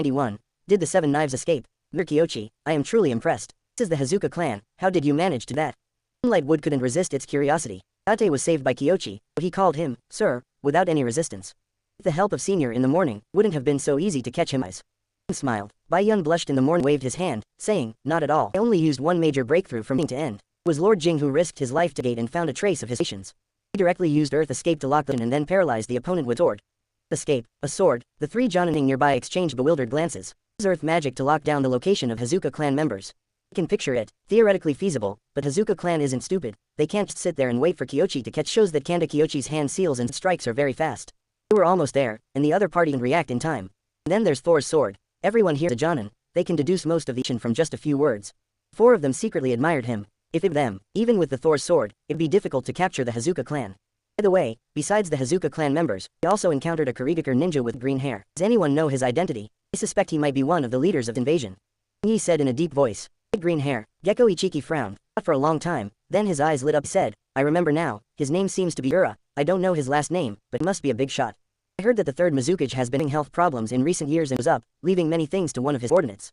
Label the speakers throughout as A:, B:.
A: 91. Did the 7 knives escape? Mr. Kyoichi, I am truly impressed. This is the Hazuka clan, how did you manage to do that? Moonlight Wood couldn't resist its curiosity. Ate was saved by Kyoichi, but he called him, sir, without any resistance. With the help of Senior in the morning, wouldn't have been so easy to catch him. Eyes. Smiled. Bai Yun blushed in the morning, waved his hand, saying, not at all. I only used one major breakthrough from beginning to end. It was Lord Jing who risked his life to gate and found a trace of his actions. He directly used Earth Escape to lock them in and then paralyzed the opponent with sword. Escape, a sword, the 3 Jonaning nearby exchanged bewildered glances. Use Earth magic to lock down the location of Hazuka clan members. You can picture it, theoretically feasible, but Hazuka clan isn't stupid. They can't just sit there and wait for Kyoichi to catch. Shows that Kanda Kyoichi's hand seals and strikes are very fast. They were almost there, and the other party can react in time. And then there's Thor's sword. Everyone here is a Jonin. They can deduce most of the action from just a few words. 4 of them secretly admired him. If it them, even with the Thor's sword, it'd be difficult to capture the Hazuka clan. By the way, besides the Hazuka clan members, we also encountered a Kurigakur ninja with green hair. Does anyone know his identity? I suspect he might be one of the leaders of the invasion. He said in a deep voice. Green hair. Gecko Ichiki frowned. Not for a long time, then his eyes lit up. Said, I remember now, his name seems to be Ura. I don't know his last name, but it must be a big shot. I heard that the 3rd Mizukage has been having health problems in recent years and was up, leaving many things to one of his subordinates.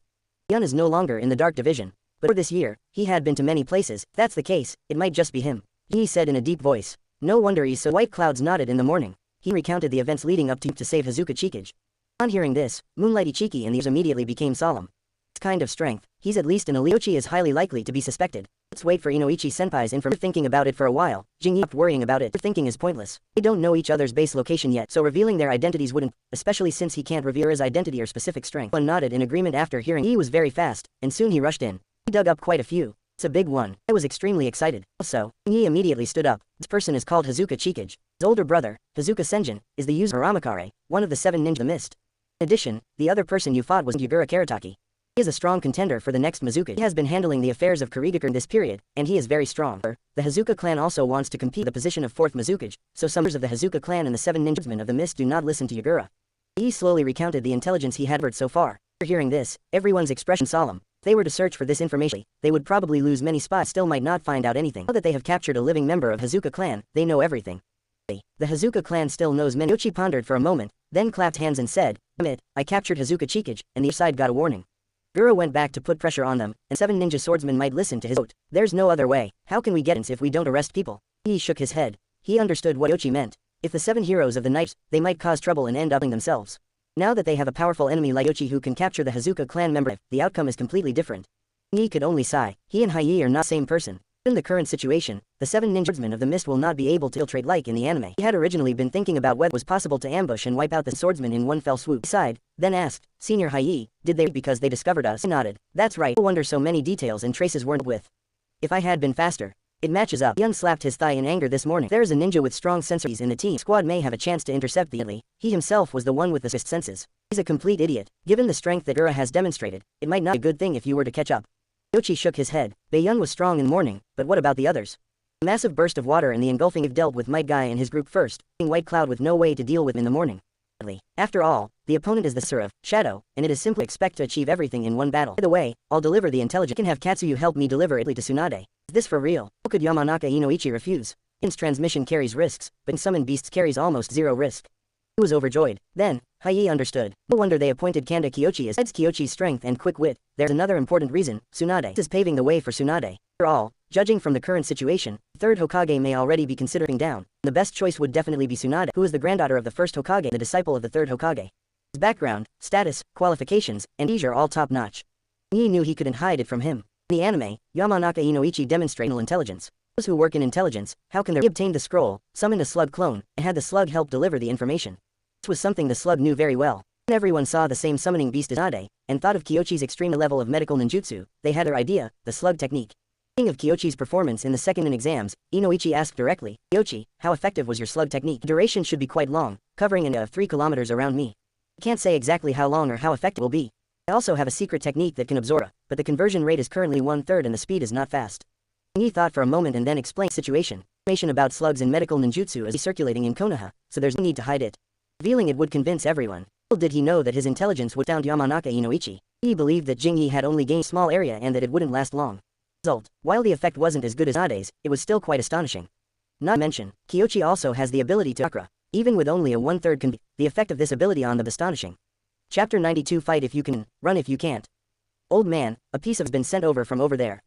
A: Yun is no longer in the Dark Division. But for this year, he had been to many places. If that's the case, it might just be him. He said in a deep voice. No wonder he's so. White clouds nodded in the morning. He recounted the events leading up to save Hazuka Chikage. On hearing this, Moonlight Ichiki and the others immediately became solemn. This kind of strength, he's at least an elite. Kyoichi is highly likely to be suspected. Let's wait for Inoichi Senpai's information. Thinking about it for a while, Jingyi stopped worrying about it. Thinking is pointless. They don't know each other's base location yet, so revealing their identities wouldn't, especially since he can't reveal his identity or specific strength. One nodded in agreement after hearing. He was very fast, and soon he rushed in. He dug up quite a few. It's a big one. I was extremely excited. Also, Jingyi immediately stood up. This person is called Hazuka Chikage. His older brother, Hazuka Senjin, is the user Aramakare, one of the 7 ninja of the mist. In addition, the other person you fought was Yagura Karataki. He is a strong contender for the next Mizukage. He has been handling the affairs of Kurigakur in this period, and he is very strong. The Hazuka clan also wants to compete for the position of 4th Mizukage, so some members of the Hazuka clan and the 7 ninjasmen of the mist do not listen to Yagura. He slowly recounted the intelligence he had heard so far. After hearing this, everyone's expression solemn. If they were to search for this information, they would probably lose many spies, still might not find out anything. Now that they have captured a living member of Hazuka clan, they know everything. The Hazuka clan still knows many. Kyoichi pondered for a moment, then clapped hands and said, Admit, I captured Hazuka Chikage, and the other side got a warning. Gura went back to put pressure on them, and 7 ninja swordsmen might listen to his vote. There's no other way. How can we get in if we don't arrest people? He shook his head. He understood what Kyoichi meant. If the 7 heroes of the knights, they might cause trouble and end up in themselves. Now that they have a powerful enemy like Kyoichi who can capture the Hazuka clan member, the outcome is completely different. He could only sigh. He and Hai are not the same person. In the current situation, the 7 ninja swordsmen of the mist will not be able to infiltrate like in the anime. He had originally been thinking about whether it was possible to ambush and wipe out the swordsmen in one fell swoop. He sighed, then asked, Senior Hai, did they because they discovered us? I nodded. That's right. No wonder so many details and traces weren't with. If I had been faster. It matches up. Yun slapped his thigh in anger this morning. There is a ninja with strong senses in the team. Squad may have a chance to intercept the elite. He himself was the one with the sixth senses. He's a complete idiot. Given the strength that Ura has demonstrated, it might not be a good thing if you were to catch up. Kyoichi shook his head. Baiyun was strong in the morning, but what about the others? A massive burst of water and the engulfing wave dealt with Might Guy and his group first, being White Cloud with no way to deal with in the morning. After all, the opponent is the Sir of Shadow, and it is simply expect to achieve everything in one battle. By the way, I'll deliver the intelligence. Can have Katsuyu help me deliver it to Tsunade. Is this for real? How could Yamanaka Inoichi refuse? Its transmission carries risks, but in summon beasts carries almost zero risk. He was overjoyed. Then, Hai understood. No wonder they appointed Kanda Kyoichi as besides Kyoichi's strength and quick wit. There's another important reason, Tsunade. This is paving the way for Tsunade. After all, judging from the current situation, the third Hokage may already be considering down. The best choice would definitely be Tsunade, who is the granddaughter of the first Hokage, the disciple of the third Hokage. His background, status, qualifications, and age are all top-notch. He knew he couldn't hide it from him. In the anime, Yamanaka Inoichi demonstrated intelligence. Those who work in intelligence, how can he obtain the scroll, summoned a slug clone, and had the slug help deliver the information? This was something the slug knew very well. When everyone saw the same summoning beast as Tsunade, and thought of Kyoichi's extreme level of medical ninjutsu, they had their idea, the slug technique. Speaking of Kyoichi's performance in the second exams, Inoichi asked directly, Kyoichi, how effective was your slug technique? The duration should be quite long, covering an area of 3 kilometers around me. I can't say exactly how long or how effective it will be. I also have a secret technique that can absorb, but the conversion rate is currently 1/3 and the speed is not fast. He thought for a moment and then explained the situation. Information about slugs and medical ninjutsu is circulating in Konoha, so there's no need to hide it. Revealing it would convince everyone. Little did he know that his intelligence would sound Yamanaka Inoichi. He believed that Jingyi had only gained a small area and that it wouldn't last long. Result, while the effect wasn't as good as Tsunade's, it was still quite astonishing. Not to mention, Kyoichi also has the ability to chakra. Even with only a 1/3 the effect of this ability on them is astonishing. Chapter 92 Fight if you can, run if you can't. Old man, a piece of has been sent over from over there.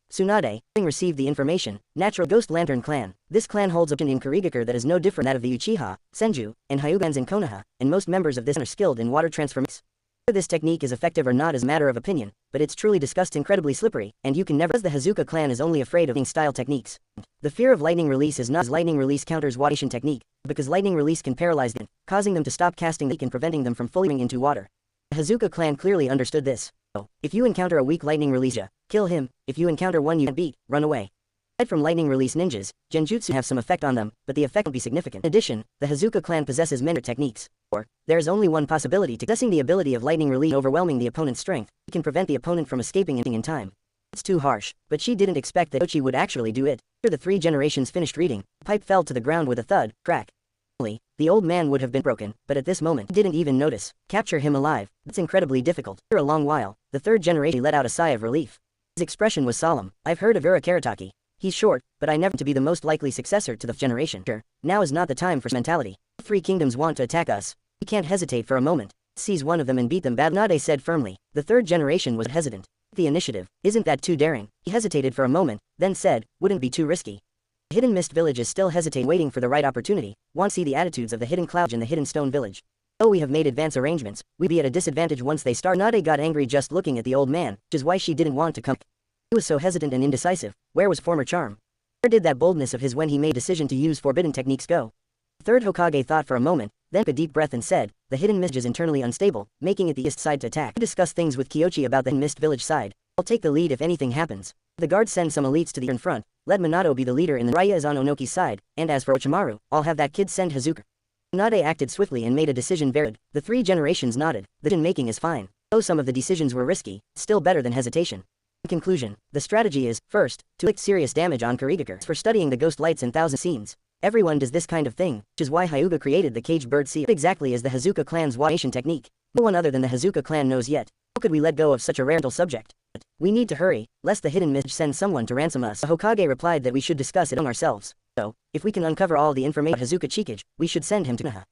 A: Tsunade, having received the information, natural Ghost Lantern clan. This clan holds a kin in Kurigakure that is no different that of the Uchiha, Senju, and Hyugans in Konoha, and most members of this are skilled in water transformation. Whether this technique is effective or not is a matter of opinion, but it's truly discussed incredibly slippery, and you can never as the Hazuka clan is only afraid of style techniques. The fear of lightning release is not as lightning release counters watation technique, because lightning release can paralyze them, causing them to stop casting the and preventing them from falling into water. The Hazuka clan clearly understood this. So, if you encounter a weak lightning release ninja, kill him. If you encounter one you can't beat, run away. Aside from lightning release ninjas, genjutsu have some effect on them, but the effect won't be significant. In addition, the Hazuka clan possesses many techniques. Or, there is only one possibility to possessing the ability of lightning release overwhelming the opponent's strength. It can prevent the opponent from escaping in time. It's too harsh, but she didn't expect that Kyoichi would actually do it. After the three generations finished reading, the pipe fell to the ground with a thud, crack. The old man would have been broken, but at this moment, he didn't even notice. Capture him alive. That's incredibly difficult. After a long while, the third generation let out a sigh of relief. His expression was solemn. I've heard of Urakarataki. He's short, but I never to be the most likely successor to the generation. Sure, now is not the time for mentality. Three kingdoms want to attack us. We can't hesitate for a moment. Seize one of them and beat them bad. Nade said firmly. The third generation was hesitant. The initiative, isn't that too daring? He hesitated for a moment, then said, wouldn't be too risky. The Hidden Mist Village is still hesitating, waiting for the right opportunity. Want to see the attitudes of the Hidden Cloud in the Hidden Stone Village. Though we have made advance arrangements, we'd be at a disadvantage once they start. Nade got angry just looking at the old man, which is why she didn't want to come. He was so hesitant and indecisive. Where was former charm? Where did that boldness of his when he made decision to use forbidden techniques go? The third Hokage thought for a moment, then took a deep breath and said, the Hidden Mist is internally unstable, making it the east side to attack. We discuss things with Kyoichi about the Hidden Mist Village side. I'll take the lead if anything happens. The guards send some elites to the in front. Let Minato be the leader in the Raya is on Onoki's side, and as for Orochimaru, I'll have that kid send Hazuka. Nade acted swiftly and made a decision very. The three generations nodded. The decision-making is fine. Though some of the decisions were risky, still better than hesitation. In conclusion, the strategy is, first, to inflict serious damage on Kurigakure for studying the ghost lights and thousand scenes. Everyone does this kind of thing, which is why Hyuga created the caged bird seal. What exactly is the Hazuka clan's watation technique? No one other than the Hazuka clan knows yet. How could we let go of such a rare subject? But we need to hurry, lest the Hidden Mist send someone to ransom us. The Hokage replied that we should discuss it among ourselves. So, if we can uncover all the information about Hazuka Chikage, we should send him to Konoha.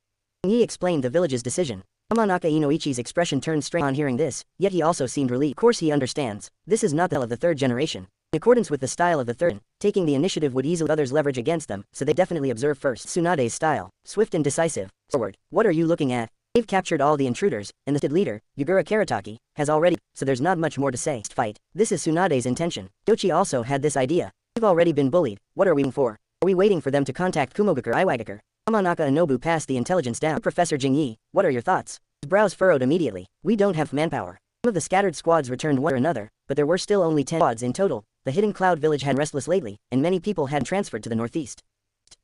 A: He explained the village's decision. Yamanaka Inoichi's expression turned strange on hearing this, yet he also seemed relieved. Of course he understands. This is not the of the third generation. In accordance with the style of the third, taking the initiative would easily others leverage against them, so they definitely observe first. Tsunade's style, swift and decisive. Forward, what are you looking at? They've captured all the intruders, and the leader, Urakarataki, has already, so there's not much more to say. Fight. This is Tsunade's intention. Kyoichi also had this idea. We've already been bullied. What are we waiting for? Are we waiting for them to contact Kumogakure Iwagakure? Yamanaka and Nobu passed the intelligence down. Professor Jingyi, what are your thoughts? His brows furrowed immediately. We don't have manpower. Some of the scattered squads returned one or another, but there were still only 10 squads in total. The Hidden Cloud village had restless lately, and many people had transferred to the northeast.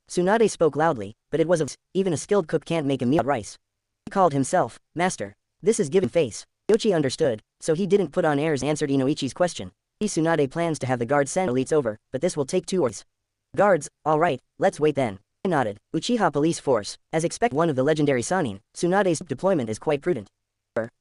A: Tsunade spoke loudly, but it was even a skilled cook can't make a meal of rice. He called himself, Master. This is given face. Kyoichi understood, so he didn't put on airs and answered Inoichi's question. Tsunade plans to have the guards send elites over, but this will take 2 hours. Guards, alright, let's wait then. I nodded. Uchiha police force, as expected one of the legendary Sannin, Tsunade's deployment is quite prudent.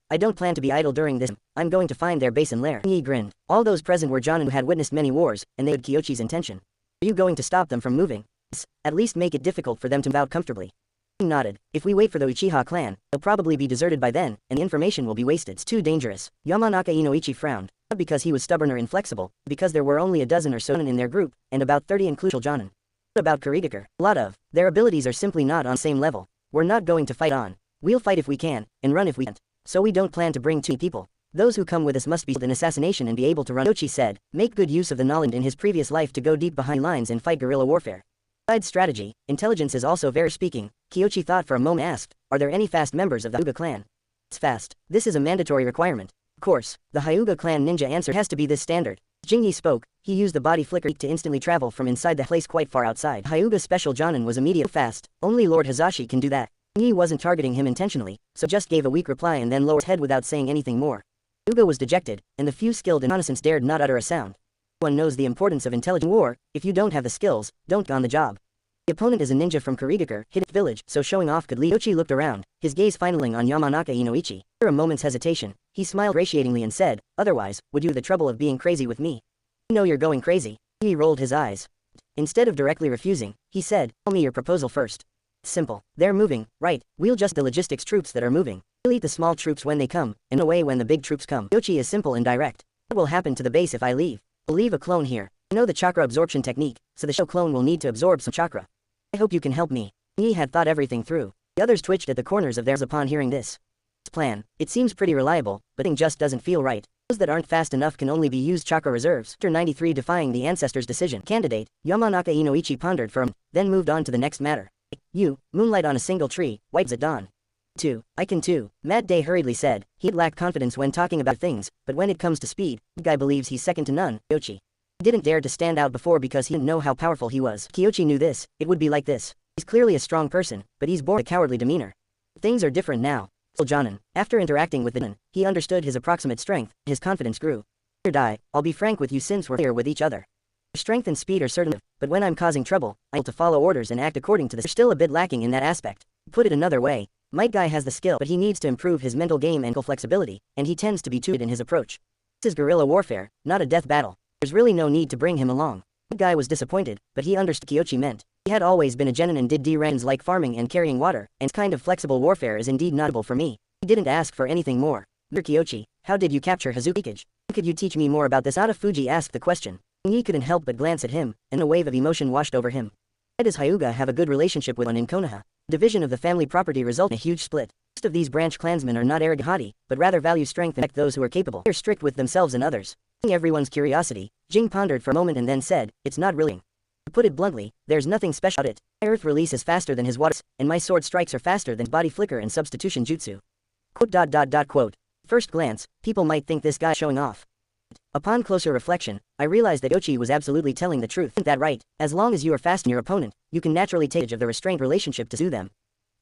A: I don't plan to be idle during this. I'm going to find their base and lair. He grinned. All those present were Jonin who had witnessed many wars, and they had Kyoichi's intention. Are you going to stop them from moving? Yes, at least make it difficult for them to move out comfortably. He nodded. If we wait for the Uchiha clan, they'll probably be deserted by then, and the information will be wasted. It's too dangerous. Yamanaka Inoichi frowned. Not because he was stubborn or inflexible, but because there were only a dozen or so in their group, and about 30 including Jonin. What about Kurigakure? A lot of. Their abilities are simply not on the same level. We're not going to fight on. We'll fight if we can, and run if we can't. So we don't plan to bring 2 people. Those who come with us must be in assassination and be able to run. Kyoichi said, make good use of the knowledge in his previous life to go deep behind lines and fight guerrilla warfare. Besides strategy, intelligence is also very speaking. Kyoichi thought for a moment and asked, are there any fast members of the Hyuga clan? It's fast. This is a mandatory requirement. Of course, the Hyuga clan ninja answer has to be this standard. Jingyi spoke. He used the body flicker to instantly travel from inside the place quite far outside. Hyuga's special Jonin was immediate fast. Only Lord Hazashi can do that. He wasn't targeting him intentionally, so just gave a weak reply and then lowered his head without saying anything more. Hyuga was dejected, and the few skilled in reconnaissance dared not utter a sound. One knows the importance of intelligent war. If you don't have the skills, don't go on the job. The opponent is a ninja from Kurigakure, Hidden Village, so showing off could lead. Kyoichi looked around, his gaze finaling on Yamanaka Inoichi. After a moment's hesitation, he smiled gratiatingly and said, otherwise, would you have the trouble of being crazy with me? You know you're going crazy. He rolled his eyes. Instead of directly refusing, he said, tell me your proposal first. Simple. They're moving, right? We'll just the logistics troops that are moving. He'll eat the small troops when they come, and away when the big troops come. Kyoichi is simple and direct. What will happen to the base if I leave? I'll leave a clone here. I know the chakra absorption technique, so the show clone will need to absorb some chakra. I hope you can help me. He had thought everything through. The others twitched at the corners of theirs upon hearing this. His plan. It seems pretty reliable, but it just doesn't feel right. Those that aren't fast enough can only be used chakra reserves. After 93 defying the ancestors' decision. Candidate, Yamanaka Inoichi pondered for a moment, then moved on to the next matter. You, moonlight on a single tree, whites at dawn. 2. I can too, Mad Day hurriedly said. He'd lacked confidence when talking about things, but when it comes to speed, the guy believes he's second to none. Kyoichi. He didn't dare to stand out before because he didn't know how powerful he was. Kyoichi knew this, it would be like this. He's clearly a strong person, but he's born with a cowardly demeanor. Things are different now. Jonin. After interacting with the Jonin, he understood his approximate strength, his confidence grew. Dear Dai, I'll be frank with you since we're here with each other. Strength and speed are certain, but when I'm causing trouble, I'm able to follow orders and act according to this. You're still a bit lacking in that aspect. Put it another way, Might Guy has the skill, but he needs to improve his mental game and flexibility, and he tends to be too in his approach. This is guerrilla warfare, not a death battle. There's really no need to bring him along. Might Guy was disappointed, but he understood Kyoichi meant. He had always been a genin and did D-rands like farming and carrying water, and this kind of flexible warfare is indeed notable for me. He didn't ask for anything more. Mr. Kyoichi, how did you capture Hokage? Could you teach me more about this? Fuji asked the question. He couldn't help but glance at him, and a wave of emotion washed over him. Why does Hyuga have a good relationship with one in Konoha? Division of the family property resulted in a huge split. Most of these branch clansmen are not arrogant haughty, but rather value strength and respect those who are capable. They're strict with themselves and others. Seeing everyone's curiosity, Jing pondered for a moment and then said, it's not really. To put it bluntly, there's nothing special about it. My earth release is faster than his water, and my sword strikes are faster than body flicker and substitution jutsu. Quote. First glance, people might think this guy's showing off. Upon closer reflection, I realized that Kyoichi was absolutely telling the truth. Isn't that right? As long as you are fast in your opponent, you can naturally take advantage of the restrained relationship to sue them.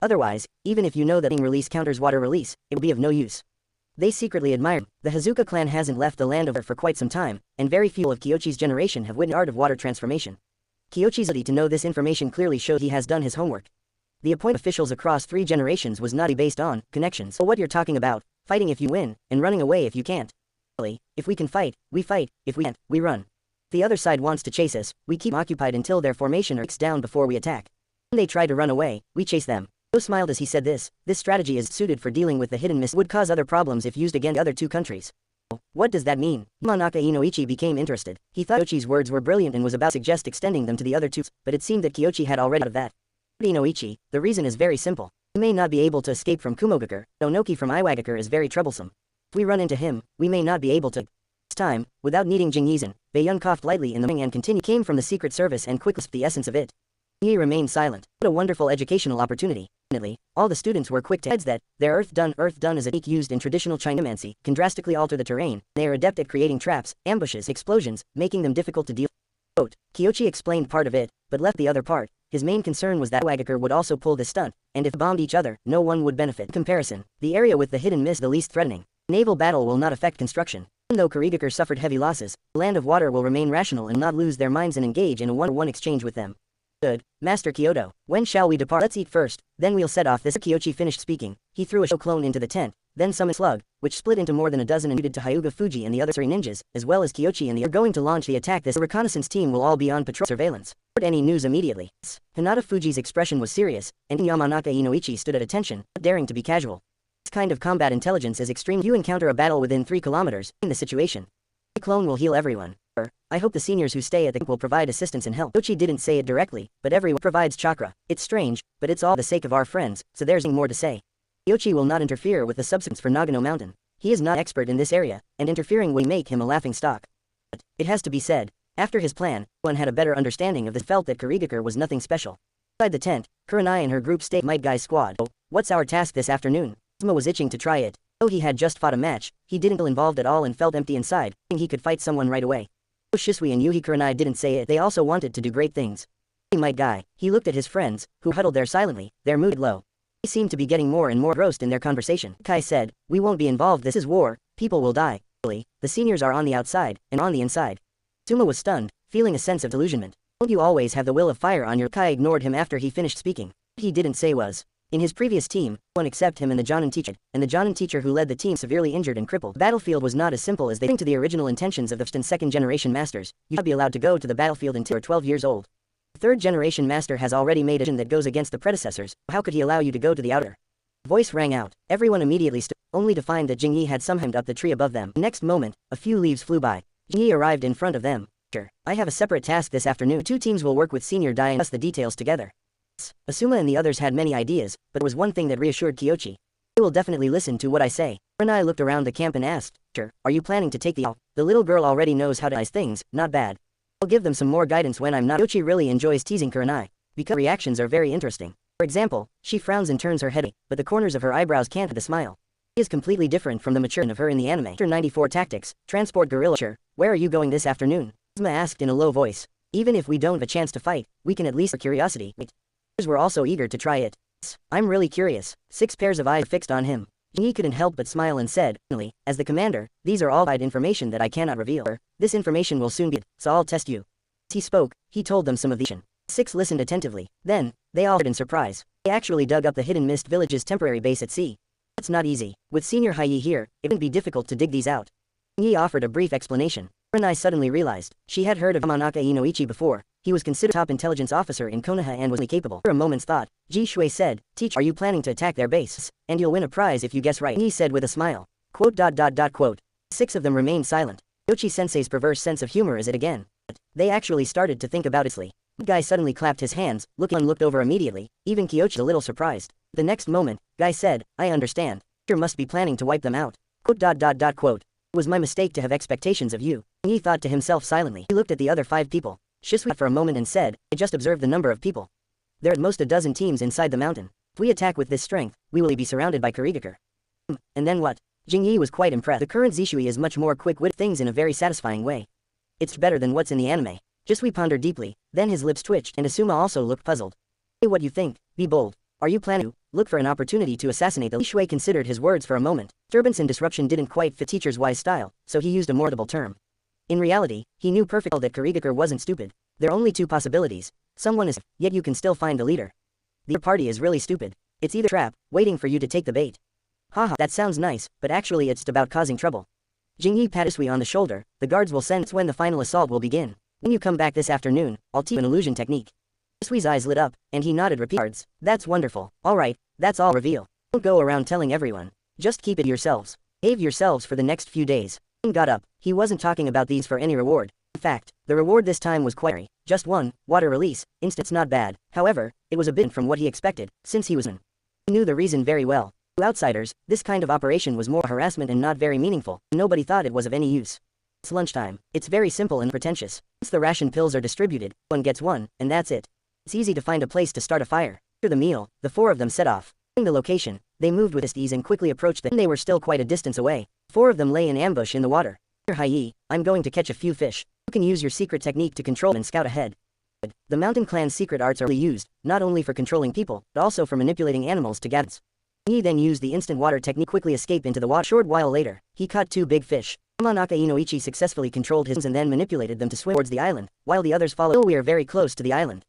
A: Otherwise, even if you know that release counters water release, it will be of no use. They secretly admire him. The Hazuka clan hasn't left the land of water for quite some time, and very few of Kyoichi's generation have witnessed the art of water transformation. Kyoichi's ability to know this information clearly showed he has done his homework. The appointment of officials across 3 generations was not based on connections. So what you're talking about, fighting if you win, and running away if you can't. If we can fight, we fight, if we can't, we run. If the other side wants to chase us, we keep them occupied until their formation breaks down before we attack. When they try to run away, we chase them. Joe smiled as he said this strategy is suited for dealing with the hidden mist would cause other problems if used against the other 2 countries. What does that mean? Yamanaka Inoichi became interested. He thought Kyoichi's words were brilliant and was about to suggest extending them to the other 2, but it seemed that Kyoichi had already thought of that. Inoichi, the reason is very simple. We may not be able to escape from Kumogakure, Onoki from Iwagakure is very troublesome. If we run into him, we may not be able to. This time, without needing Jingyizan, Baiyun coughed lightly in the ring and continued. Came from the secret service and quickly the essence of it. Yi remained silent. What a wonderful educational opportunity. Fortunately, all the students were quick to heads that their Earth Dun is a technique used in traditional Chinamancy, can drastically alter the terrain. They are adept at creating traps, ambushes, explosions, making them difficult to deal with. Quote, Kyoichi explained part of it, but left the other part. His main concern was that Iwagakure would also pull this stunt, and if bombed each other, no one would benefit. In comparison, the area with the hidden mist the least threatening. Naval battle will not affect construction. Even though Kurigakure suffered heavy losses, the Land of Water will remain rational and not lose their minds and engage in a one-on-one exchange with them. Good. Master Kyoto, when shall we depart? Let's eat first, then we'll set off. This Kyoichi finished speaking. He threw a show clone into the tent, then summoned Slug, which split into more than a dozen and muted to Hyuga Fuji and the other 3 ninjas, as well as Kyoichi and the other. We're going to launch the attack. The reconnaissance team will all be on patrol surveillance. Report any news immediately. Hinata Fuji's expression was serious, and Yamanaka Inoichi stood at attention, not daring to be casual. This kind of combat intelligence is extreme. You encounter a battle within 3 kilometers, in the situation. The clone will heal everyone. I hope the seniors who stay at the camp will provide assistance and help. Kyoichi didn't say it directly, but everyone provides chakra. It's strange, but it's all for the sake of our friends, so there's nothing more to say. Kyoichi will not interfere with the substance for Nagano Mountain. He is not expert in this area, and interfering would make him a laughingstock. But, it has to be said, after his plan, one had a better understanding of this. Felt that Kurigakure was nothing special. Inside the tent, Kurenai and her group stayed. Might Guy's squad. Oh, what's our task this afternoon? Asuma was itching to try it. Though he had just fought a match, he didn't feel involved at all and felt empty inside, thinking he could fight someone right away. Though Shisui and Yuhi Kurenai didn't say it, they also wanted to do great things. Might Guy, he looked at his friends, who huddled there silently, their mood low. They seemed to be getting more and more engrossed in their conversation. Kai said, we won't be involved, this is war, people will die. The seniors are on the outside, and on the inside. Asuma was stunned, feeling a sense of delusionment. Don't you always have the will of fire on your— Kai ignored him after he finished speaking. What he didn't say was, in his previous team, one except him and the Jonin teacher, who led the team severely injured and crippled. The battlefield was not as simple as they think. To the original intentions of the first and second generation masters, you should not be allowed to go to the battlefield until you're 12 years old. The third generation master has already made a decision that goes against the predecessors, how could he allow you to go to the outer? Voice rang out. Everyone immediately stood, only to find that Jingyi had somehow climbed up the tree above them. Next moment, a few leaves flew by. Jingyi arrived in front of them. Sure, I have a separate task this afternoon. The two teams will work with Senior Dai and discuss the details together. Asuma and the others had many ideas, but there was one thing that reassured Kyoichi. They will definitely listen to what I say. Renai looked around the camp and asked, Sure, are you planning to take the owl? The little girl already knows how to nice things, not bad. I'll give them some more guidance when I'm not. Kyoichi really enjoys teasing Kurenai, because reactions are very interesting. For example, she frowns and turns her head, but the corners of her eyebrows can't hide the smile. She is completely different from the mature of her in the anime. Chapter 94 Tactics, Transport Gorilla. Sure, where are you going this afternoon? Asuma asked in a low voice. Even if we don't have a chance to fight, we can at least for curiosity. Others were also eager to try it. I'm really curious. 6 pairs of eyes fixed on him. Jingyi couldn't help but smile and said, finally, as the commander, these are all information that I cannot reveal. This information will soon be, so I'll test you. As he spoke, he told them some of the 6 listened attentively. Then, they all heard in surprise. They actually dug up the Hidden Mist Village's temporary base at sea. That's not easy. With Senior Hai here, it wouldn't be difficult to dig these out. Jingyi offered a brief explanation. Kurenai suddenly realized, she had heard of Yamanaka Inoichi before. He was considered top intelligence officer in Konoha and was capable. After a moment's thought, Ji Shui said, Teach, are you planning to attack their base? And you'll win a prize if you guess right. He said with a smile. Quote. 6 of them remained silent. Kyoichi sensei's perverse sense of humor is it again. But they actually started to think about it. The guy suddenly clapped his hands, looked over immediately, even Kyoichi a little surprised. The next moment, Guy said, I understand. You must be planning to wipe them out. Quote. It was my mistake to have expectations of you. He thought to himself silently. He looked at the other 5 people. Shisui thought for a moment and said, I just observed the number of people. There are at most a dozen teams inside the mountain. If we attack with this strength, we will be surrounded by Kurigakure. And then what? Jingyi was quite impressed. The current Zishui is much more quick-witted things in a very satisfying way. It's better than what's in the anime. Shisui pondered deeply, then his lips twitched and Asuma also looked puzzled. Say what you think, be bold. Are you planning to look for an opportunity to assassinate the Zishui considered his words for a moment. Disturbance and disruption didn't quite fit teacher's wise style, so he used a more audible term. In reality, he knew perfectly that Kurigakure wasn't stupid. There are only 2 possibilities. Someone is, yet you can still find the leader. The other party is really stupid. It's either a trap, waiting for you to take the bait. Haha, that sounds nice, but actually it's about causing trouble. Jingyi patted Shisui on the shoulder. The guards will sense when the final assault will begin. When you come back this afternoon, I'll teach you an illusion technique. Shisui's eyes lit up, and he nodded repeatedly. That's wonderful. Alright, that's all reveal. Don't go around telling everyone. Just keep it yourselves. Behave yourselves for the next few days. He got up. He wasn't talking about these for any reward. In fact, the reward this time was quite just 1, water release, instant's not bad. However, it was a bit from what he expected, since he was in. He knew the reason very well. To outsiders, this kind of operation was more harassment and not very meaningful. Nobody thought it was of any use. It's lunchtime. It's very simple and pretentious. Once the ration pills are distributed, one gets one, and that's it. It's easy to find a place to start a fire. After the meal, the 4 of them set off. Knowing the location, they moved with ease and quickly approached them. They were still quite a distance away. 4 of them lay in ambush in the water. Here, Hai, I'm going to catch a few fish. You can use your secret technique to control and scout ahead. The Mountain Clan's secret arts are used, not only for controlling people, but also for manipulating animals to gather. He then used the instant water technique to quickly escape into the water. A short while later, he caught 2 big fish. Yamanaka Inoichi successfully controlled his and then manipulated them to swim towards the island, while the others followed. Still we are very close to the island.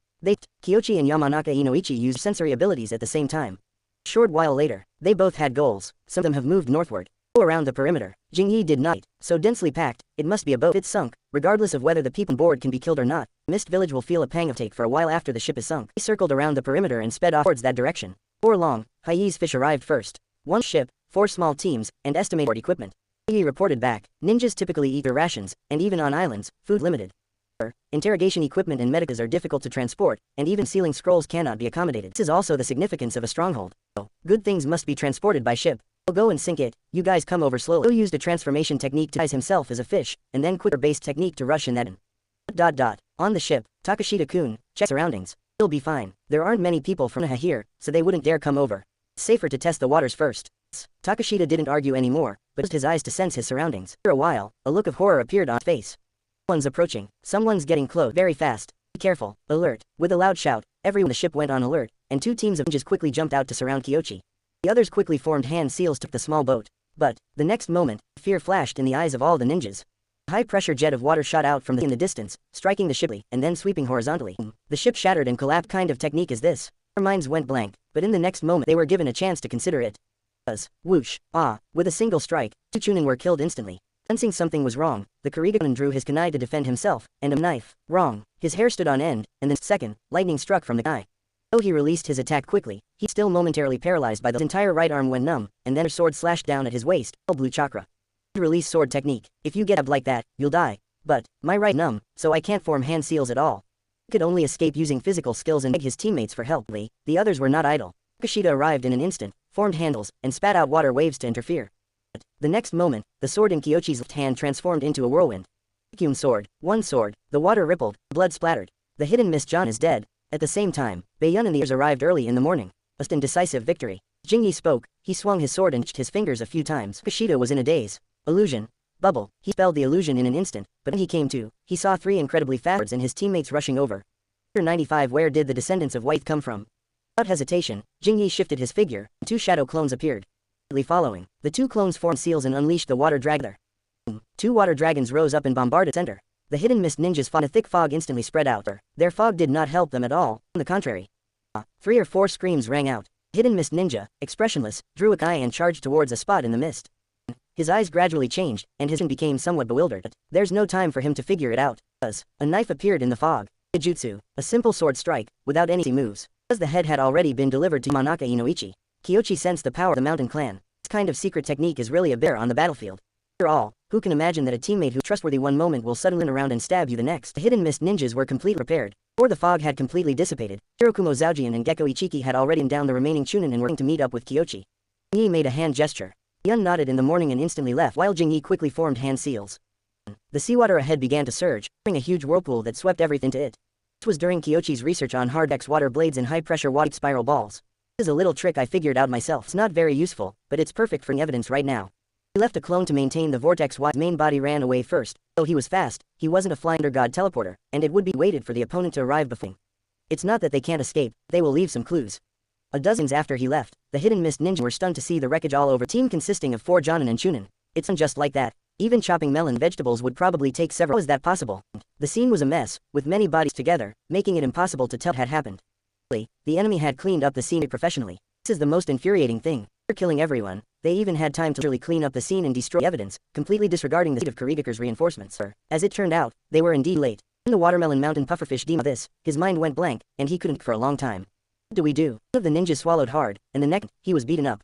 A: Kyoichi and Yamanaka Inoichi used sensory abilities at the same time. A short while later, they both had goals. Some of them have moved northward. Go around the perimeter. Jingyi did not. So densely packed, it must be a boat. If it's sunk, regardless of whether the people on board can be killed or not, Mist Village will feel a pang of take for a while after the ship is sunk. He circled around the perimeter and sped off towards that direction. Before long, Hai's fish arrived first. 1 ship, 4 small teams, and estimated equipment. He reported back, ninjas typically eat their rations, and even on islands, food limited. Interrogation equipment and medicas are difficult to transport, and even sealing scrolls cannot be accommodated. This is also the significance of a stronghold. So, good things must be transported by ship. I'll go and sink it, you guys come over slowly. He used a transformation technique to disguise himself as a fish, and then quicker-based technique to rush in that in. On the ship, Takashita-kun, check surroundings. You'll be fine. There aren't many people from Konoha here, so they wouldn't dare come over. It's safer to test the waters first. Takashita didn't argue anymore, but used his eyes to sense his surroundings. After a while, a look of horror appeared on his face. Someone's approaching. Someone's getting close. Very fast. Be careful. Alert. With a loud shout, everyone on the ship went on alert, and 2 teams of ninjas quickly jumped out to surround Kyoichi. The others quickly formed hand seals to the small boat. But, the next moment, fear flashed in the eyes of all the ninjas. A high-pressure jet of water shot out from in the distance, striking the ship and then sweeping horizontally. The ship shattered and collapsed. What kind of technique is this? Their minds went blank, but in the next moment they were given a chance to consider it. Whoosh, with a single strike, 2 Chunin were killed instantly. Sensing something was wrong, the Kurigakure drew his kunai to defend himself, and a knife, wrong. His hair stood on end, and then, second, lightning struck from the kunai. Though he released his attack quickly, he still momentarily paralyzed by the entire right arm went numb, and then her sword slashed down at his waist, blue chakra. Release sword technique. If you get up like that, you'll die. But, my right numb, so I can't form hand seals at all. He could only escape using physical skills and beg his teammates for help. The others were not idle. Kushida arrived in an instant, formed handles, and spat out water waves to interfere. But, the next moment, the sword in Kyoichi's left hand transformed into a whirlwind. Vacuum sword, one sword, the water rippled, blood splattered. The hidden Miss John is dead. At the same time, Baiyun and the others arrived early in the morning. A decisive victory. Jingyi spoke, he swung his sword and itched his fingers a few times. Kushida was in a daze. Illusion. Bubble. He spelled the illusion in an instant, but when he came to, he saw 3 incredibly fast swords and his teammates rushing over. 95. Where did the descendants of White come from? Without hesitation, Jingyi shifted his figure, and 2 shadow clones appeared. Following, the 2 clones formed seals and unleashed the water dragon. 2 water dragons rose up and bombarded the center. The hidden mist ninjas fought. A thick fog instantly spread out. Their fog did not help them at all, on the contrary. 3 or 4 screams rang out. Hidden mist ninja, expressionless, drew a eye and charged towards a spot in the mist. His eyes gradually changed, and his vision became somewhat bewildered. There's no time for him to figure it out. A knife appeared in the fog. Jutsu, a simple sword strike, without any moves. As the head had already been delivered to Manaka Inoichi, Kyoichi sensed the power of the mountain clan. This kind of secret technique is really a bear on the battlefield. After all, who can imagine that a teammate who's trustworthy one moment will suddenly turn around and stab you the next? The hidden mist ninjas were completely prepared. Before the fog had completely dissipated, Hirokumo Zaujian and Gekko Ichiki had already down the remaining Chunin and were to meet up with Kyoichi. Jingyi made a hand gesture. Yun nodded in the morning and instantly left while Jingyi quickly formed hand seals. The seawater ahead began to surge, forming a huge whirlpool that swept everything into it. This was during Kyoichi's research on hard-X water blades and high-pressure water spiral balls. This is a little trick I figured out myself. It's not very useful, but it's perfect for evidence right now. He left a clone to maintain the vortex while his main body ran away first. Though he was fast, he wasn't a flying god teleporter, and it would be waited for the opponent to arrive before. It's not that they can't escape, they will leave some clues. A dozens after he left, the hidden mist ninja were stunned to see the wreckage all over. Team consisting of 4 Jonin and Chunin. It's unjust like that. Even chopping melon vegetables would probably take several. How is that possible? The scene was a mess, with many bodies together, making it impossible to tell what had happened. The enemy had cleaned up the scene professionally. This is the most infuriating thing. After killing everyone, they even had time to literally clean up the scene and destroy evidence, completely disregarding the state of Kurigaku's reinforcements. As it turned out, they were indeed late. When the watermelon mountain pufferfish demon this, his mind went blank, and he couldn't for a long time. What do we do? One of the ninjas swallowed hard, and the next, he was beaten up.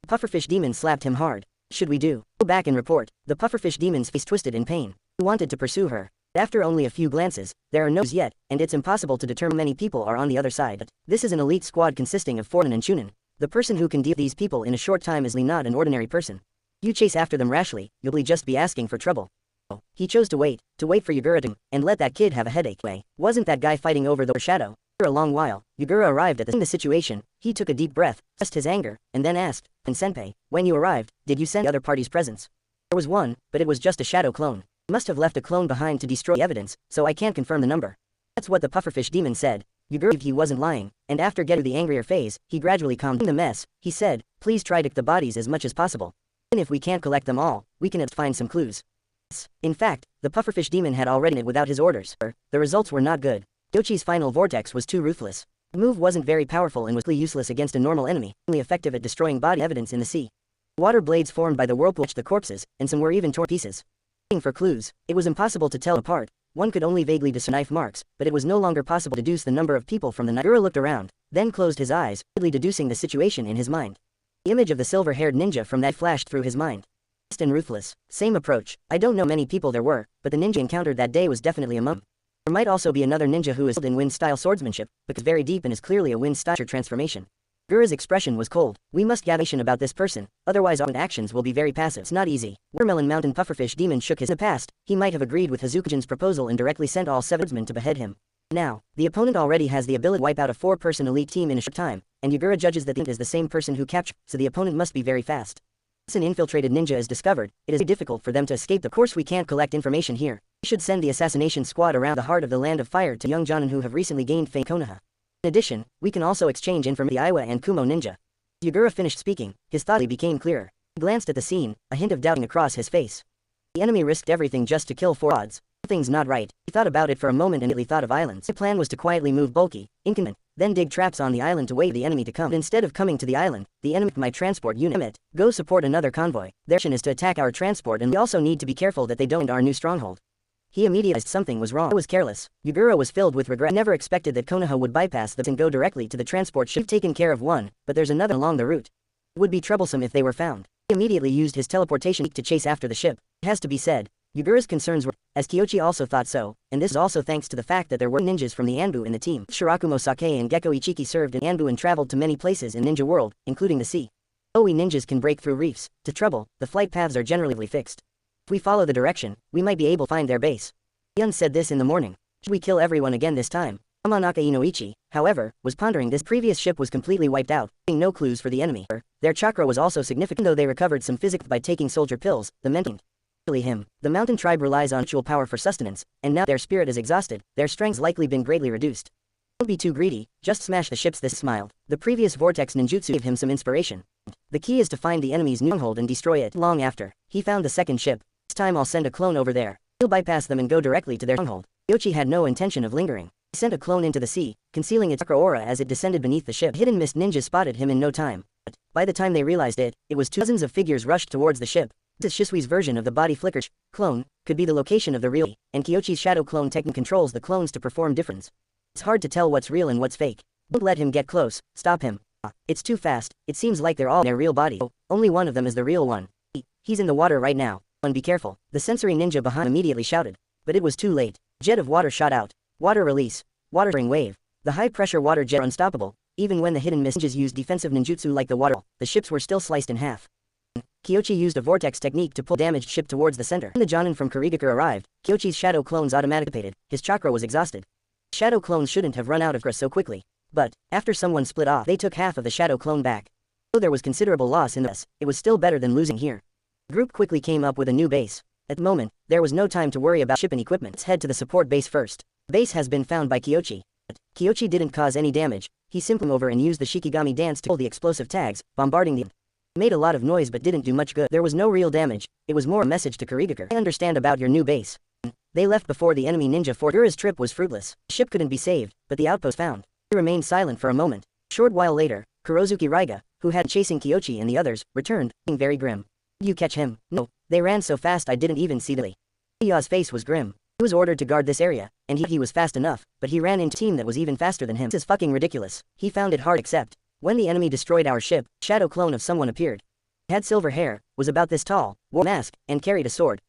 A: The pufferfish demon slapped him hard. What should we do? Go back and report. The pufferfish demon's face twisted in pain. He wanted to pursue her. After only a few glances, there are no clues yet, and it's impossible to determine how many people are on the other side. This is an elite squad consisting of 4 Nin and Chunin. The person who can deal with these people in a short time is not an ordinary person. If you chase after them rashly, you'll just be asking for trouble. He chose to wait for Yagura to, and let that kid have a headache. Wasn't that guy fighting over the shadow? After a long while, Yagura arrived at the situation. He took a deep breath, suppressed his anger, and then asked, "And Senpai, when you arrived, did you send the other party's presents?" There was one, but it was just a shadow clone. You must have left a clone behind to destroy evidence, so I can't confirm the number. That's what the pufferfish demon said. Yagura believed he wasn't lying, and after getting the angrier phase, he gradually calmed the mess. He said, "Please try to collect the bodies as much as possible. Even if we can't collect them all, we can at least find some clues." In fact, the pufferfish demon had already done it without his orders. The results were not good. Kyoichi's final vortex was too ruthless. The move wasn't very powerful and was useless against a normal enemy, only effective at destroying body evidence in the sea. Water blades formed by the whirlpool touched the corpses, and some were even torn to pieces. Looking for clues, it was impossible to tell apart. One could only vaguely discern knife marks, but it was no longer possible to deduce the number of people from the knife. Yagura looked around, then closed his eyes, rapidly deducing the situation in his mind. The image of the silver-haired ninja from that flashed through his mind. Fast and ruthless, same approach. I don't know many people there were, but the ninja encountered that day was definitely among them. There might also be another ninja who is skilled in wind-style swordsmanship, because very deep and is clearly a wind-style transformation. Yagura's expression was cold. We must gather information about this person, otherwise our actions will be very passive. It's not easy. Watermelon Mountain Pufferfish Demon shook his head. In the past, he might have agreed with Hazukujin's proposal and directly sent all 7 swordsmen to behead him. Now, the opponent already has the ability to wipe out a 4-person elite team in a short time, and Yagura judges that the opponent is the same person who captured, so the opponent must be very fast. Once an infiltrated ninja is discovered, it is very difficult for them to escape. Of course we can't collect information here. We should send the assassination squad around the heart of the land of fire to young Jonin who have recently gained fame in Konoha. In addition, we can also exchange information with the Iwa and Kumo ninja. As Yagura finished speaking, his thought became clearer. He glanced at the scene, a hint of doubting across his face. The enemy risked everything just to kill 4 odds. Something's not right. He thought about it for a moment and immediately thought of islands. The plan was to quietly move bulky, inconvenient, then dig traps on the island to wait for the enemy to come. But instead of coming to the island, the enemy my transport unit. Go support another convoy. Their mission is to attack our transport, and we also need to be careful that they don't our new stronghold. He immediately realized something was wrong. I was careless. Yugura was filled with regret. I never expected that Konoha would bypass the and go directly to the transport ship. We've taken care of one, but there's another along the route. It would be troublesome if they were found. He immediately used his teleportation to chase after the ship. It has to be said, Yugura's concerns were, as Kyoichi also thought so, and this is also thanks to the fact that there were ninjas from the Anbu in the team. Shirakumo Sake and Gekko Ichiki served in Anbu and traveled to many places in Ninja World, including the sea. Oe ninjas can break through reefs. To trouble, the flight paths are generally fixed. If we follow the direction, we might be able to find their base. Yun said this in the morning. Should we kill everyone again this time? Yamanaka Inoichi, however, was pondering this. Previous ship was completely wiped out, leaving no clues for the enemy. Their chakra was also significant, though they recovered some physics by taking soldier pills, the mentioned. Him. The mountain tribe relies on ritual power for sustenance, and now their spirit is exhausted, their strength's likely been greatly reduced. Don't be too greedy, just smash the ships. This smiled. The previous vortex ninjutsu gave him some inspiration. The key is to find the enemy's stronghold and destroy it. Long after, he found the second ship. This time I'll send a clone over there. He'll bypass them and go directly to their stronghold. Kyoichi had no intention of lingering. He sent a clone into the sea, concealing its chakra aura as it descended beneath the ship. Hidden mist ninjas spotted him in no time. But by the time they realized it, it was dozens of figures rushed towards the ship. This Shisui's version of the body flicker clone could be the location of the real, and Kyoichi's shadow clone technique controls the clones to perform difference. It's hard to tell what's real and what's fake. Don't let him get close, stop him. It's too fast, it seems like they're all in their real body. Oh, only one of them is the real one. He's in the water right now. And be careful. The sensory ninja behind immediately shouted. But it was too late. Jet of water shot out. Water release. Water spring wave. The high-pressure water jet were unstoppable. Even when the hidden mist ninjas used defensive ninjutsu like the water, the ships were still sliced in half. Kyoichi used a vortex technique to pull damaged ship towards the center. When the Jonin from Kurigakure arrived, Kyoichi's shadow clones automatically dissipated. His chakra was exhausted. Shadow clones shouldn't have run out of chakra so quickly. But, after someone split off, they took half of the shadow clone back. Though there was considerable loss in this, it was still better than losing here. The group quickly came up with a new base. At the moment, there was no time to worry about ship and equipment. Let's head to the support base first. The base has been found by Kyoichi. But Kyoichi didn't cause any damage. He simply over and used the Shikigami dance to pull the explosive tags, bombarding the made a lot of noise but didn't do much good. There was no real damage. It was more a message to Kurigakure. I understand about your new base. They left before the enemy ninja fort. Yura's trip was fruitless. The ship couldn't be saved, but the outpost found. He remained silent for a moment. A short while later, Kurozuki Raiga, who had chasing Kyoichi and the others, returned, being very grim. Did you catch him? No. They ran so fast I didn't even see them. Ya's face was grim. He was ordered to guard this area, and he was fast enough, but he ran into a team that was even faster than him. This is fucking ridiculous. He found it hard except. When the enemy destroyed our ship, a shadow clone of someone appeared. He had silver hair, was about this tall, wore a mask, and carried a sword.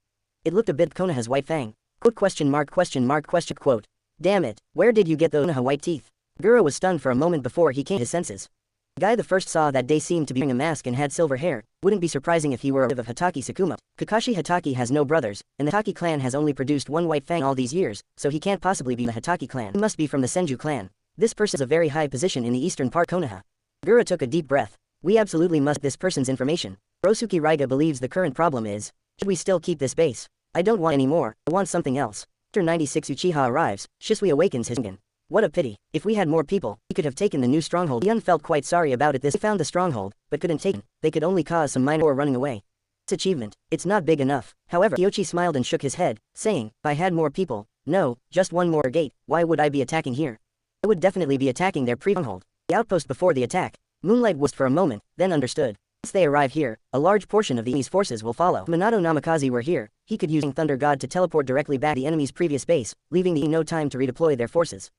A: It looked a bit Konoha's white fang. Quote. Damn it, where did you get those Konoha white teeth? Gura was stunned for a moment before he came to his senses. The guy the first saw that day seemed to be wearing a mask and had silver hair. Wouldn't be surprising if he were a relative of Hatake Sakuma. Kakashi Hatake has no brothers, and the Hatake clan has only produced one white fang all these years, so he can't possibly be in the Hatake clan. He must be from the Senju clan. This person is a very high position in the eastern part Konoha. Gura took a deep breath. We absolutely must this person's information. Kurozuki Raiga believes the current problem is, should we still keep this base? I don't want any more, I want something else. After 96 Uchiha arrives, Shisui awakens his Ingen. What a pity. If we had more people, he could have taken the new stronghold. Yun felt quite sorry about it. They found the stronghold, but couldn't take it. They could only cause some minor running away. It's achievement. It's not big enough. However, Kyoichi smiled and shook his head, saying, if I had more people, no, just one more gate, why would I be attacking here? I would definitely be attacking their stronghold. The outpost before the attack. Moonlight was for a moment, then understood. Once they arrive here, a large portion of the enemy's forces will follow. If Minato Namikaze were here, he could use Thunder God to teleport directly back to the enemy's previous base, leaving the no time to redeploy their forces.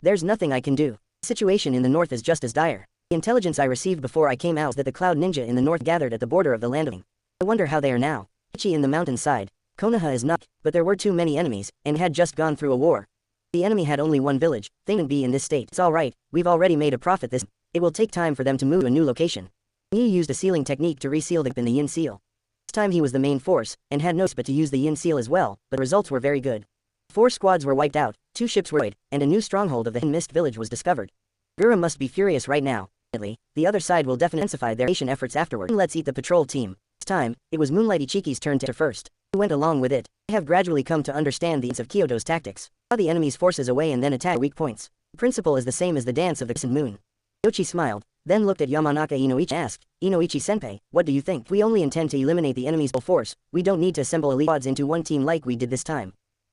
A: There's nothing I can do. The situation in the north is just as dire. The intelligence I received before I came out is that the Cloud Ninja in the north gathered at the border of the land of Ing. I wonder how they are now. Ichi in the mountainside. Konoha is not, but there were too many enemies, and had just gone through a war. The enemy had only one village. They wouldn't be in this state. It's alright, we've already made a profit this. It will take time for them to move to a new location. He used a sealing technique to reseal the in the Yin seal. This time he was the main force, and had no but to use the Yin seal as well, but the results were very good. 4 squads were wiped out, 2 ships were destroyed, and a new stronghold of the Mist village was discovered. Gura must be furious right now. The other side will definitely intensify their nation efforts afterward. Let's eat the patrol team. This time, it was Moonlight Ichiki's turn to enter first. He went along with it. I have gradually come to understand the ends of Kyoto's tactics. Draw the enemy's forces away and then attack weak points. The principle is the same as the dance of the crescent moon. Kyoichi smiled, then looked at Yamanaka Inoichi and asked, Inoichi-senpai, what do you think? If we only intend to eliminate the enemy's full force, we don't need to assemble elite squads into one team like we did this time.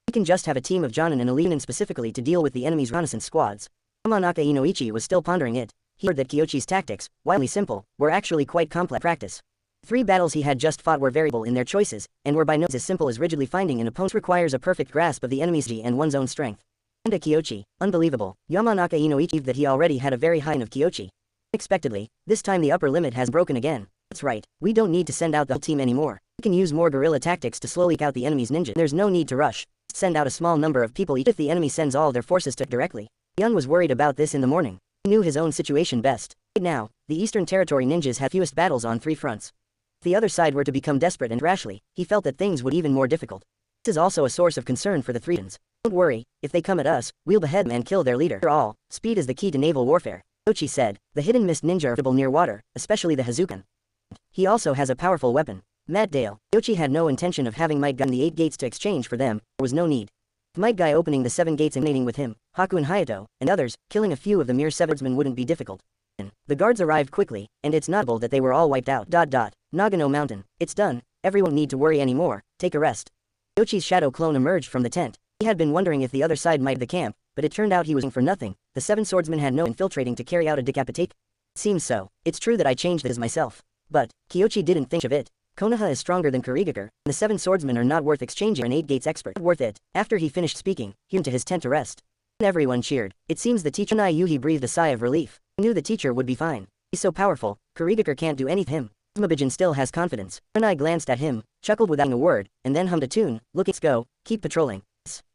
A: We can just have a team of Jonin and Elite specifically to deal with the enemy's reconnaissance squads. Yamanaka Inoichi was still pondering it. He heard that Kyoichi's tactics, while simple, were actually quite complex practice. 3 battles he had just fought were variable in their choices, and were by no means as simple as rigidly finding an opponent requires a perfect grasp of the enemy's G and one's own strength. And a Kyoichi, unbelievable, Yamanaka Inoichi believed that he already had a very high of Kyoichi. Unexpectedly, this time the upper limit has broken again. That's right, we don't need to send out the whole team anymore. We can use more guerrilla tactics to slowly out the enemy's ninja. There's no need to rush. Send out a small number of people each if the enemy sends all their forces to directly. Young was worried about this in the morning. He knew his own situation best. Right now, the Eastern Territory ninjas had fewest battles on 3 fronts. If the other side were to become desperate and rashly, he felt that things would be even more difficult. This is also a source of concern for the 3 regions. Don't worry, if they come at us, we'll behead them and kill their leader. After all, speed is the key to naval warfare. Kyoichi said, the hidden mist ninja are visible near water, especially the Hazukan. He also has a powerful weapon. Matt Dale. Kyoichi had no intention of having Might Guy in the 8 gates to exchange for them, there was no need. Might Guy opening the 7 gates and mating with him, Haku and Hayato, and others, killing a few of the mere 7 swordsmen wouldn't be difficult. The guards arrived quickly, and it's notable that they were all wiped out. Nagano Mountain. It's done, everyone need to worry anymore, take a rest. Kyoichi's shadow clone emerged from the tent. He had been wondering if the other side might the camp, but it turned out he was for nothing. The 7 swordsmen had no infiltrating to carry out a decapitation. Seems so. It's true that I changed this myself. But, Kyoichi didn't think of it. Konoha is stronger than Kurigakure, and the 7 swordsmen are not worth exchanging an 8 gates expert. Worth it. After he finished speaking, he went to his tent to rest. Everyone cheered. It seems the teacher Yuhi breathed a sigh of relief. He knew the teacher would be fine. He's so powerful, Kurigakure can't do anything. Asuma still has confidence. Kurenai glanced at him, chuckled without a word, and then hummed a tune. Look, let's go, keep patrolling.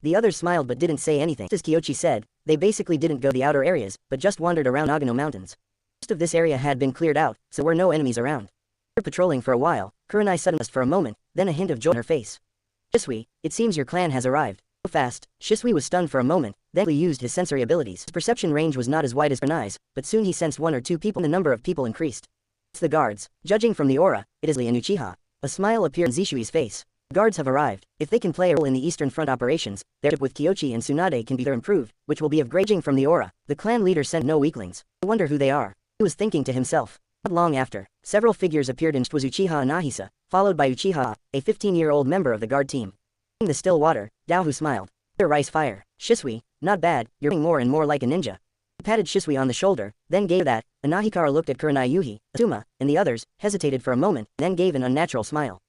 A: The others smiled but didn't say anything. As Kyoichi said, they basically didn't go the outer areas, but just wandered around Nagano Mountains. Most of this area had been cleared out, so there were no enemies around. After patrolling for a while, Kurenai suddenly paused for a moment, then a hint of joy on her face. Shisui, it seems your clan has arrived. So fast. Shisui was stunned for a moment, then he used his sensory abilities. His perception range was not as wide as Kurenai's, but soon he sensed 1 or 2 people and the number of people increased. It's the guards. Judging from the aura, it is Lee and Uchiha. A smile appeared on Zishui's face. The guards have arrived. If they can play a role in the Eastern Front operations, their relationship with Kyoichi and Tsunade can be improved, which will be of great. Judging from the aura, the clan leader sent no weaklings. I wonder who they are. He was thinking to himself. Not long after, several figures appeared and it was Uchiha and Nahisa, followed by Uchiha, a 15-year-old member of the guard team. In the still water, Daohu smiled. Their rice fire. Shisui, not bad, you're getting more and more like a ninja. He patted Shisui on the shoulder, then gave that, and Nahikara looked at Kurenai Yuhi, Asuma, and the others, hesitated for a moment, then gave an unnatural smile.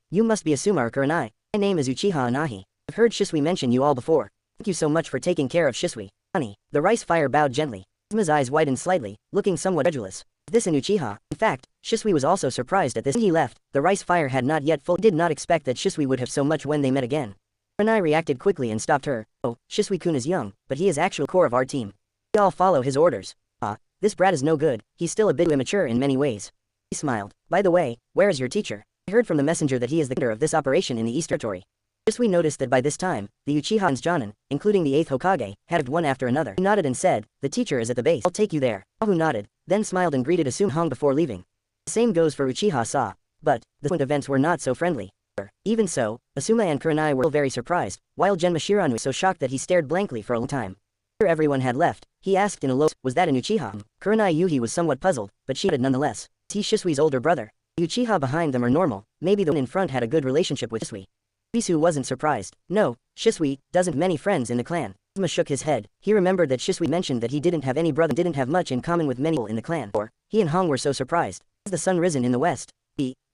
A: You must be Asuma or Kurenai. My name is Uchiha Anahi. I've heard Shisui mention you all before. Thank you so much for taking care of Shisui. Honey, the rice fire bowed gently. Asuma's eyes widened slightly, looking somewhat incredulous. This and Uchiha. In fact, Shisui was also surprised at this. When he left, the rice fire had not yet full. Did not expect that Shisui would have so much when they met again. Kurenai reacted quickly and stopped her. Oh, Shisui-kun is young, but he is actually the core of our team. We all follow his orders. This brat is no good, he's still a bit immature in many ways. He smiled. By the way, where is your teacher? I heard from the messenger that he is the leader of this operation in the East Territory. Shisui noticed that by this time, the Uchiha's Jonin, including the 8th Hokage, had arrived one after another. He nodded and said, the teacher is at the base. I'll take you there. Daohu nodded, then smiled and greeted Asuma Hong before leaving. The same goes for Uchiha Sa. But, the subsequent events were not so friendly. Even so, Asuma and Kurenai were very surprised, while Genma Shiranui was so shocked that he stared blankly for a long time. After everyone had left, he asked in a low, was that an Uchiha? Kurenai Yuhi was somewhat puzzled, but she nodded nonetheless. Is he Shisui's older brother? The Uchiha behind them are normal, maybe the one in front had a good relationship with Shisui. Bisu wasn't surprised. No, Shisui doesn't have many friends in the clan. Asuma shook his head. He remembered that Shisui mentioned that he didn't have any brother and didn't have much in common with many people in the clan. Or, he and Hong were so surprised. Has the sun risen in the west?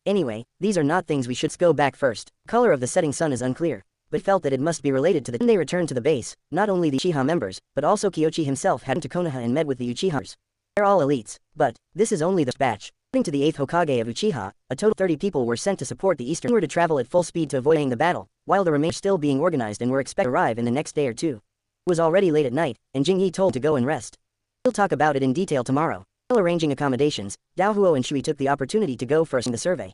A: Anyway, these are not things we should go back first. The color of the setting sun is unclear, but felt that it must be related to the. When they returned to the base, not only the Uchiha members, but also Kyoichi himself had to Konoha and met with the Uchihas. They're all elites, but this is only the batch. According to the 8th Hokage of Uchiha, a total of 30 people were sent to support the Eastern. They were to travel at full speed to avoid the battle, while the remainder were still being organized and were expected to arrive in the next day or two. It was already late at night, and Jingyi told to go and rest. We'll talk about it in detail tomorrow. While arranging accommodations, Daohuo and Shui took the opportunity to go first in the survey.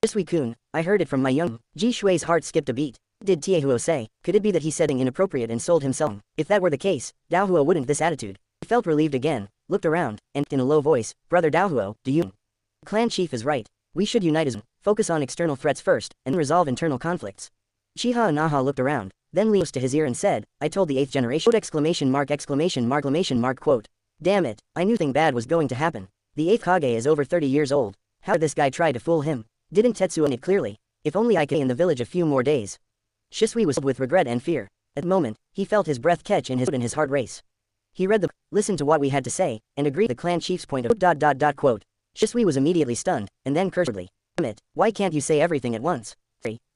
A: Shisui-kun, I heard it from my young. Ji Shui's heart skipped a beat. What did Tiehuo say? Could it be that he said something inappropriate and sold himself? If that were the case, Daohuo wouldn't this attitude. He felt relieved again, looked around, and in a low voice, Brother Daohuo, do you? The clan chief is right. We should unite as one, focus on external threats first, and resolve internal conflicts. Uchiha Naha looked around, then leaned to his ear and said, I told the 8th generation. Quote. Damn it, I knew something bad was going to happen. The 8th Kage is over 30 years old. How did this guy try to fool him? Didn't Tetsuo know it clearly? If only I could stay in the village a few more days. Shisui was filled with regret and fear. At the moment, he felt his breath catch in his heart race. He read the book, listened to what we had to say, and agreed the clan chief's point of. Quote. Shisui was immediately stunned, and then cursedly. Damn it, why can't you say everything at once?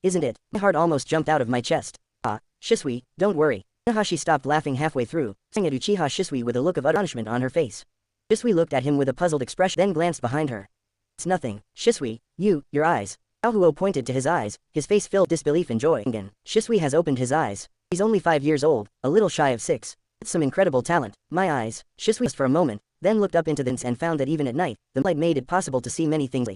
A: Isn't it? My heart almost jumped out of my chest. Ah, Shisui, don't worry. Konoha stopped laughing halfway through, staring at Uchiha Shisui with a look of utter astonishment on her face. Shisui looked at him with a puzzled expression, then glanced behind her. It's nothing, Shisui, your eyes. Xiaohuo pointed to his eyes, his face filled with disbelief and joy. Again, Shisui has opened his eyes. He's only 5 years old, a little shy of 6. It's some incredible talent. My eyes. Shisui paused for a moment, then looked up into the and found that even at night, the light made it possible to see many things.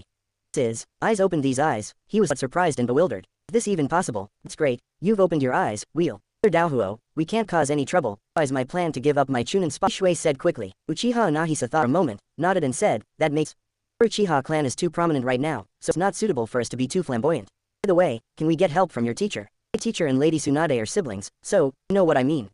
A: Eyes opened these eyes. He was surprised and bewildered. Is this even possible? It's great. You've opened your eyes, Xiaohuo, we can't cause any trouble. Why is my plan to give up my Chunin spot? Shisui said quickly. Uchiha Nahisa thought a moment, nodded and said, that makes our Uchiha clan is too prominent right now, so it's not suitable for us to be too flamboyant. By the way, can we get help from your teacher? My teacher and Lady Tsunade are siblings, so, you know what I mean.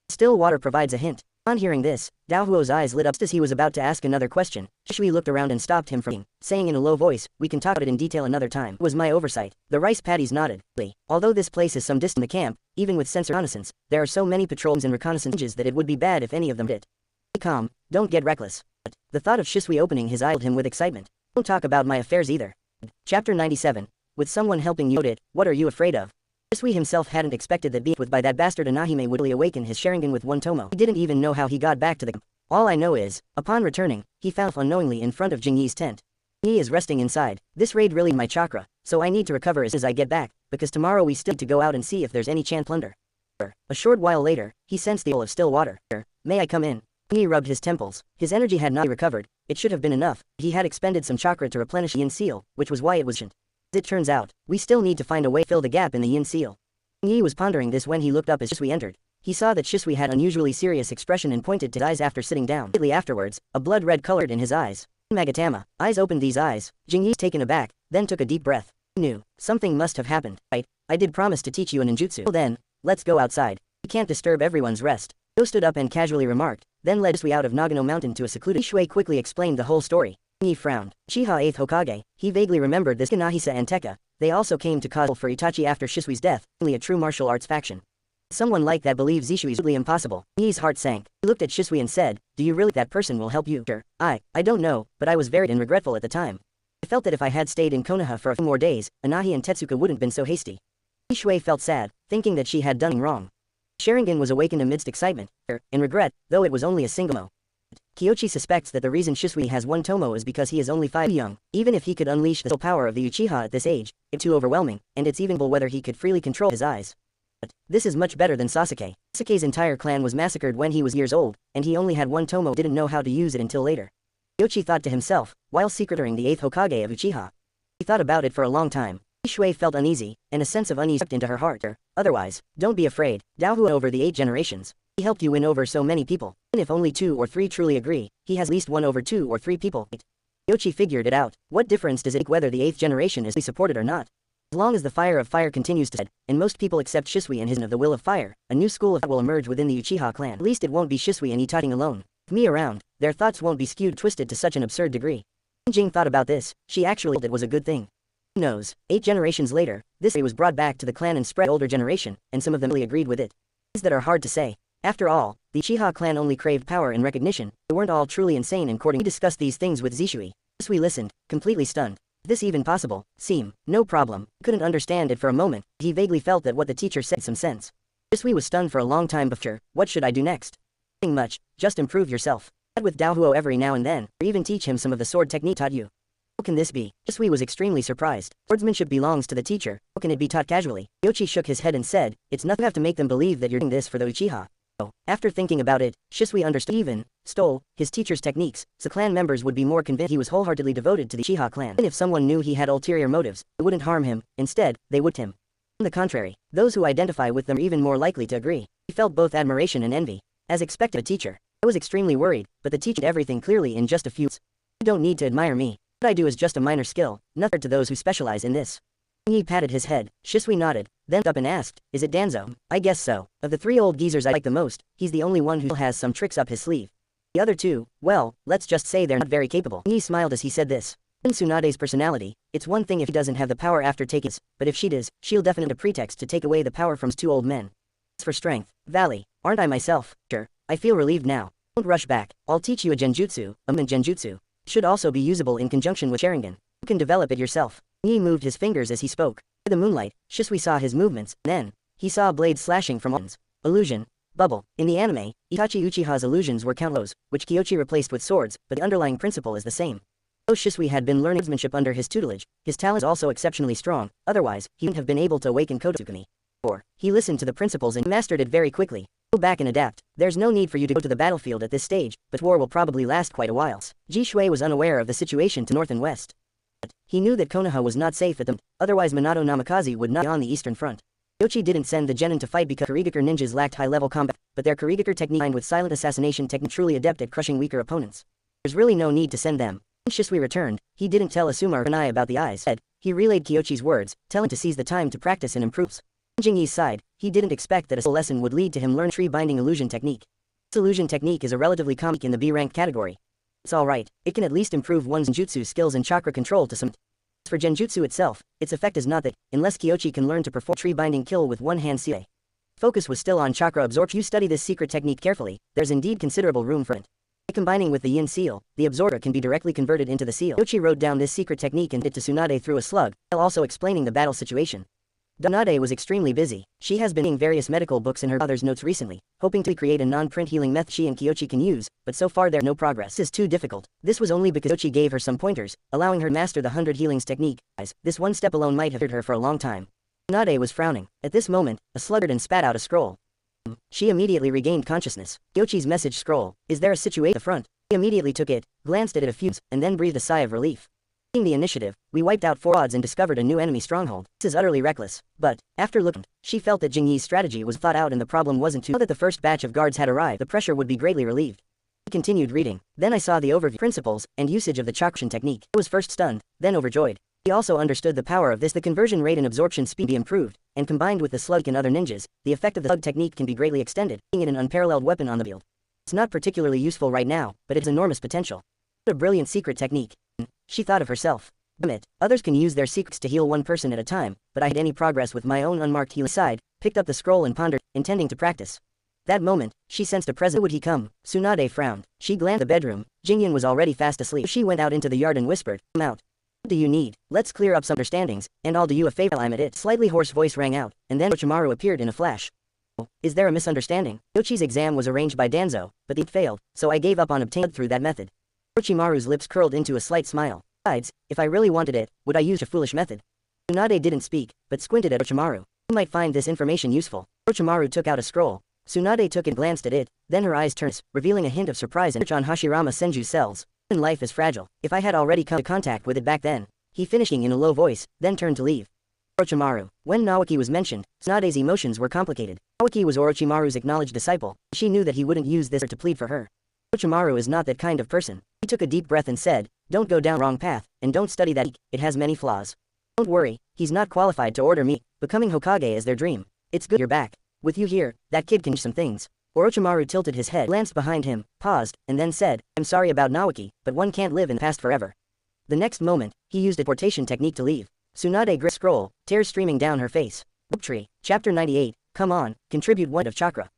A: Still water provides a hint. On hearing this, Xiaohuo's eyes lit up just as he was about to ask another question. Shisui looked around and stopped him from saying in a low voice, we can talk about it in detail another time. It was my oversight. The rice paddies nodded. Although this place is some distance from the camp, even with sensor reconnaissance, there are so many patrols and reconnaissance that it would be bad if any of them did. Stay calm, don't get reckless. But the thought of Shisui opening his eye filled him with excitement. Don't talk about my affairs either. Chapter 97. With someone helping you, what are you afraid of? Shisui himself hadn't expected that being with by that bastard Anahime would really awaken his Sharingan with one tomo. He didn't even know how he got back to the camp. All I know is, upon returning, he found himself unknowingly in front of Jingyi's tent. Jingyi is resting inside. This raid really my chakra, so I need to recover as soon as I get back, because tomorrow we still need to go out and see if there's any chance plunder. A short while later, he sensed the bowl of still water. May I come in? Jingyi rubbed his temples. His energy had not recovered. It should have been enough. He had expended some chakra to replenish the yin seal, which was why it was shant. As it turns out, we still need to find a way to fill the gap in the yin seal. Jingyi was pondering this when he looked up as Shisui entered. He saw that Shisui had an unusually serious expression and pointed to his eyes after sitting down. Immediately afterwards, a blood red colored in his eyes. Magatama, eyes opened these eyes. Jingyi, taken aback, then took a deep breath. He knew. Something must have happened. Right, I did promise to teach you a ninjutsu. Well then, let's go outside. We can't disturb everyone's rest. Go stood up and casually remarked, then led Shisui out of Nagano Mountain to a secluded. Shisui quickly explained the whole story. Jingyi frowned. Uchiha 8th Hokage, he vaguely remembered this. Nahisa and Tekka, they also came to cause for Itachi after Shisui's death, only a true martial arts faction. Someone like that believes Zishui's really impossible. Jingyi's heart sank. He looked at Shisui and said, do you really think that person will help you? Sure. I don't know, but I was very and regretful at the time. I felt that if I had stayed in Konoha for a few more days, Anahi and Tetsuka wouldn't have been so hasty. Shisui felt sad, thinking that she had done wrong. Sharingan was awakened amidst excitement, and regret, though it was only a single mo. Kyoichi suspects that the reason Shisui has one tomo is because he is only 5 young. Even if he could unleash the full power of the Uchiha at this age, it's too overwhelming, and it's even whether he could freely control his eyes. But this is much better than Sasuke. Sasuke's entire clan was massacred when he was years old, and he only had one tomo, didn't know how to use it until later. Kyoichi thought to himself, while secreting the 8th Hokage of Uchiha. He thought about it for a long time. Shisui felt uneasy, and a sense of unease crept into her heart. Otherwise, don't be afraid. Xiaohuo over the 8 generations. He helped you win over so many people. Even if only 2 or 3 truly agree, he has at least won over 2 or 3 people. Kyoichi figured it out. What difference does it make whether the 8th generation is supported or not? As long as the fire of fire continues to spread, and most people accept Shisui and his of the will of fire, a new school of thought will emerge within the Uchiha clan. At least it won't be Shisui and Itachi alone. With me around, their thoughts won't be skewed twisted to such an absurd degree. When Jing thought about this, she actually felt it was a good thing. Who knows, 8 generations later, this was brought back to the clan and spread older generation, and some of them really agreed with it. Things that are hard to say. After all, the Uchiha clan only craved power and recognition. They weren't all truly insane and according. He discussed these things with Shisui. Shisui listened, completely stunned. Is this even possible? No problem. Couldn't understand it for a moment. He vaguely felt that what the teacher said made some sense. Shisui was stunned for a long time before. What should I do next? Nothing much. Just improve yourself. Chat with Xiaohuo every now and then, or even teach him some of the sword technique taught you. How can this be? Shisui was extremely surprised. Swordsmanship belongs to the teacher. How can it be taught casually? Kyoichi shook his head and said, it's nothing. You have to make them believe that you're doing this for the Uchiha. After thinking about it, Shisui understood even stole his teacher's techniques, so clan members would be more convinced he was wholeheartedly devoted to the Uchiha clan. Even if someone knew he had ulterior motives, it wouldn't harm him. Instead, they would him. On the contrary, those who identify with them are even more likely to agree. He felt both admiration and envy. As expected, a teacher. I was extremely worried, but the teacher did everything clearly in just a few words. You don't need to admire me. What I do is just a minor skill, nothing to those who specialize in this. He patted his head. Shisui nodded, then up and asked, is it Danzo? I guess so. Of the 3 old geezers I like the most, he's the only one who still has some tricks up his sleeve. The other 2, well, let's just say they're not very capable. He smiled as he said this. In Tsunade's personality, it's one thing if he doesn't have the power after taking it, but if she does, she'll definitely have a pretext to take away the power from 2 old men. As for strength, Valley, aren't I myself? Sure, I feel relieved now. Don't rush back. I'll teach you a genjutsu, a movement genjutsu. It should also be usable in conjunction with Sharingan. You can develop it yourself. He moved his fingers as he spoke. In the moonlight, Shisui saw his movements, then, he saw blades slashing from one's illusion. Bubble. In the anime, Itachi Uchiha's illusions were countless, which Kyoichi replaced with swords, but the underlying principle is the same. Though Shisui had been learning swordsmanship under his tutelage, his talent is also exceptionally strong, otherwise, he wouldn't have been able to awaken Kodotsukuni. Or, he listened to the principles and mastered it very quickly. Go back and adapt. There's no need for you to go to the battlefield at this stage, but war will probably last quite a while. Ji Shui was unaware of the situation to north and west. But he knew that Konoha was not safe at the moment, otherwise Minato Namikaze would not be on the eastern front. Kyoichi didn't send the genin to fight because Kurigaku ninjas lacked high-level combat, but their Kurigaku technique combined with silent assassination technique truly adept at crushing weaker opponents. There's really no need to send them. When Shisui returned, he didn't tell Asuma or Kunai about the eyes. Instead, he relayed Kyoichi's words, telling to seize the time to practice and improve. On Jingyi's side, he didn't expect that a lesson would lead to him learning tree-binding illusion technique. This illusion technique is a relatively common in the B-rank category. It's alright, it can at least improve one's jutsu skills and chakra control to some extent. As for genjutsu itself, its effect is not that, unless Kyoichi can learn to perform tree-binding kill with one hand. Focus was still on chakra absorption. If you study this secret technique carefully, there's indeed considerable room for it. By combining with the yin seal, the absorber can be directly converted into the seal. Kyoichi wrote down this secret technique and it to Tsunade through a slug, while also explaining the battle situation. Tsunade was extremely busy. She has been reading various medical books in her father's notes recently, hoping to create a non-print healing method she and Kyoichi can use, but so far there's no progress. This is too difficult. This was only because Kyoichi gave her some pointers, allowing her to master the 100 healings technique. This one step alone might have hurt her for a long time. Tsunade was frowning. At this moment, a sluggard and spat out a scroll. She immediately regained consciousness. Kyoichi's message scroll. Is there a situation at the front? He immediately took it, glanced at it a few times, and then breathed a sigh of relief. Taking the initiative, we wiped out 4 odds and discovered a new enemy stronghold. This is utterly reckless, but, after looking, she felt that Jingyi's strategy was thought out and the problem wasn't too. Now that the first batch of guards had arrived, the pressure would be greatly relieved. I continued reading. Then I saw the overview, principles, and usage of the chakra technique. I was first stunned, then overjoyed. He also understood the power of this. The conversion rate and absorption speed be improved, and combined with the slug and other ninjas, the effect of the slug technique can be greatly extended, making it an unparalleled weapon on the field. It's not particularly useful right now, but it has enormous potential. What a brilliant secret technique. She thought of herself. Damn it, others can use their secrets to heal one person at a time, but I had any progress with my own unmarked healing side, picked up the scroll and pondered, intending to practice. That moment, she sensed a presence. Would he come? Tsunade frowned. She glanced at the bedroom. Jingyan was already fast asleep. She went out into the yard and whispered, "Come out. What do you need? Let's clear up some understandings, and I'll do you a favor." I'm at it. Slightly hoarse voice rang out, and then Orochimaru appeared in a flash. Oh, is there a misunderstanding? Kyoichi's exam was arranged by Danzo, but it failed, so I gave up on obtaining through that method. Orochimaru's lips curled into a slight smile. Besides, if I really wanted it, would I use a foolish method? Tsunade didn't speak, but squinted at Orochimaru. You might find this information useful. Orochimaru took out a scroll. Tsunade took it and glanced at it, then her eyes turned, revealing a hint of surprise and on Hashirama Senju's cells. Human life is fragile. If I had already come to contact with it back then. He finishing in a low voice, then turned to leave. Orochimaru. When Naoki was mentioned, Tsunade's emotions were complicated. Naoki was Orochimaru's acknowledged disciple. She knew that he wouldn't use this to plead for her. Orochimaru is not that kind of person. He took a deep breath and said, "Don't go down the wrong path, and don't study that. It has many flaws. Don't worry, he's not qualified to order me. Becoming Hokage is their dream. It's good you're back. With you here, that kid can do some things." Orochimaru tilted his head, glanced behind him, paused, and then said, "I'm sorry about Naoki, but one can't live in the past forever." The next moment, he used a portation technique to leave. Tsunade gripped scroll, tears streaming down her face. Book Tree, Chapter 98, come on, contribute 1 of chakra.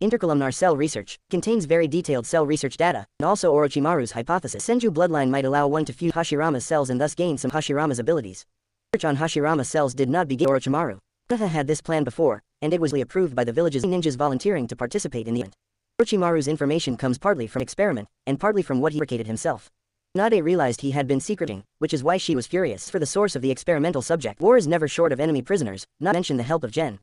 A: Intercolumnar cell research contains very detailed cell research data, and also Orochimaru's hypothesis. Senju bloodline might allow one to fuse Hashirama's cells and thus gain some Hashirama's abilities. Research on Hashirama's cells did not begin Orochimaru. Konoha had this plan before, and it was approved by the village's ninjas volunteering to participate in the event. Orochimaru's information comes partly from experiment, and partly from what he fabricated himself. Tsunade realized he had been secreting, which is why she was furious for the source of the experimental subject. War is never short of enemy prisoners, not to mention the help of Gen.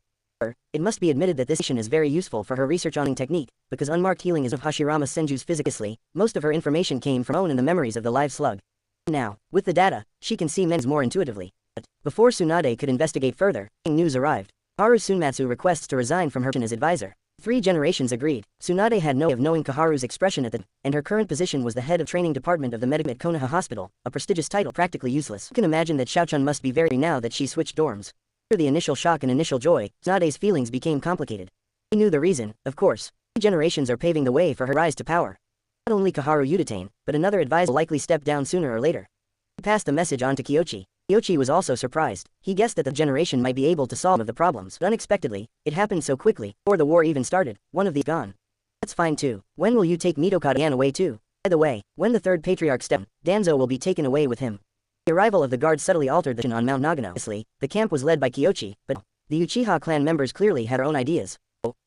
A: It must be admitted that this mission is very useful for her research on technique, because unmarked healing is of Hashirama Senju's physically, most of her information came from own and the memories of the live slug. Now, with the data, she can see men's more intuitively. But, before Tsunade could investigate further, news arrived. Haru Tsunmatsu requests to resign from her position as advisor. 3 generations agreed. Tsunade had no way of knowing Kaharu's expression at the time, and her current position was the head of training department of the medic at Konoha Hospital, a prestigious title practically useless. You can imagine that Xiaochun must be very now that she switched dorms. After the initial shock and initial joy, Tsunade's feelings became complicated. He knew the reason, of course. 3 generations are paving the way for her rise to power. Not only Kaharu Uchiha, but another advisor will likely step down sooner or later. He passed the message on to Kyoichi. Kyoichi was also surprised. He guessed that the generation might be able to solve the problems, but unexpectedly, it happened so quickly. Before the war even started, one of these gone. That's fine too. When will you take Mitokage away too? By the way, when the 3rd patriarch steps, Danzo will be taken away with him. The arrival of the guards subtly altered the tension on Mount Nagano. The camp was led by Kyoichi, but the Uchiha clan members clearly had their own ideas.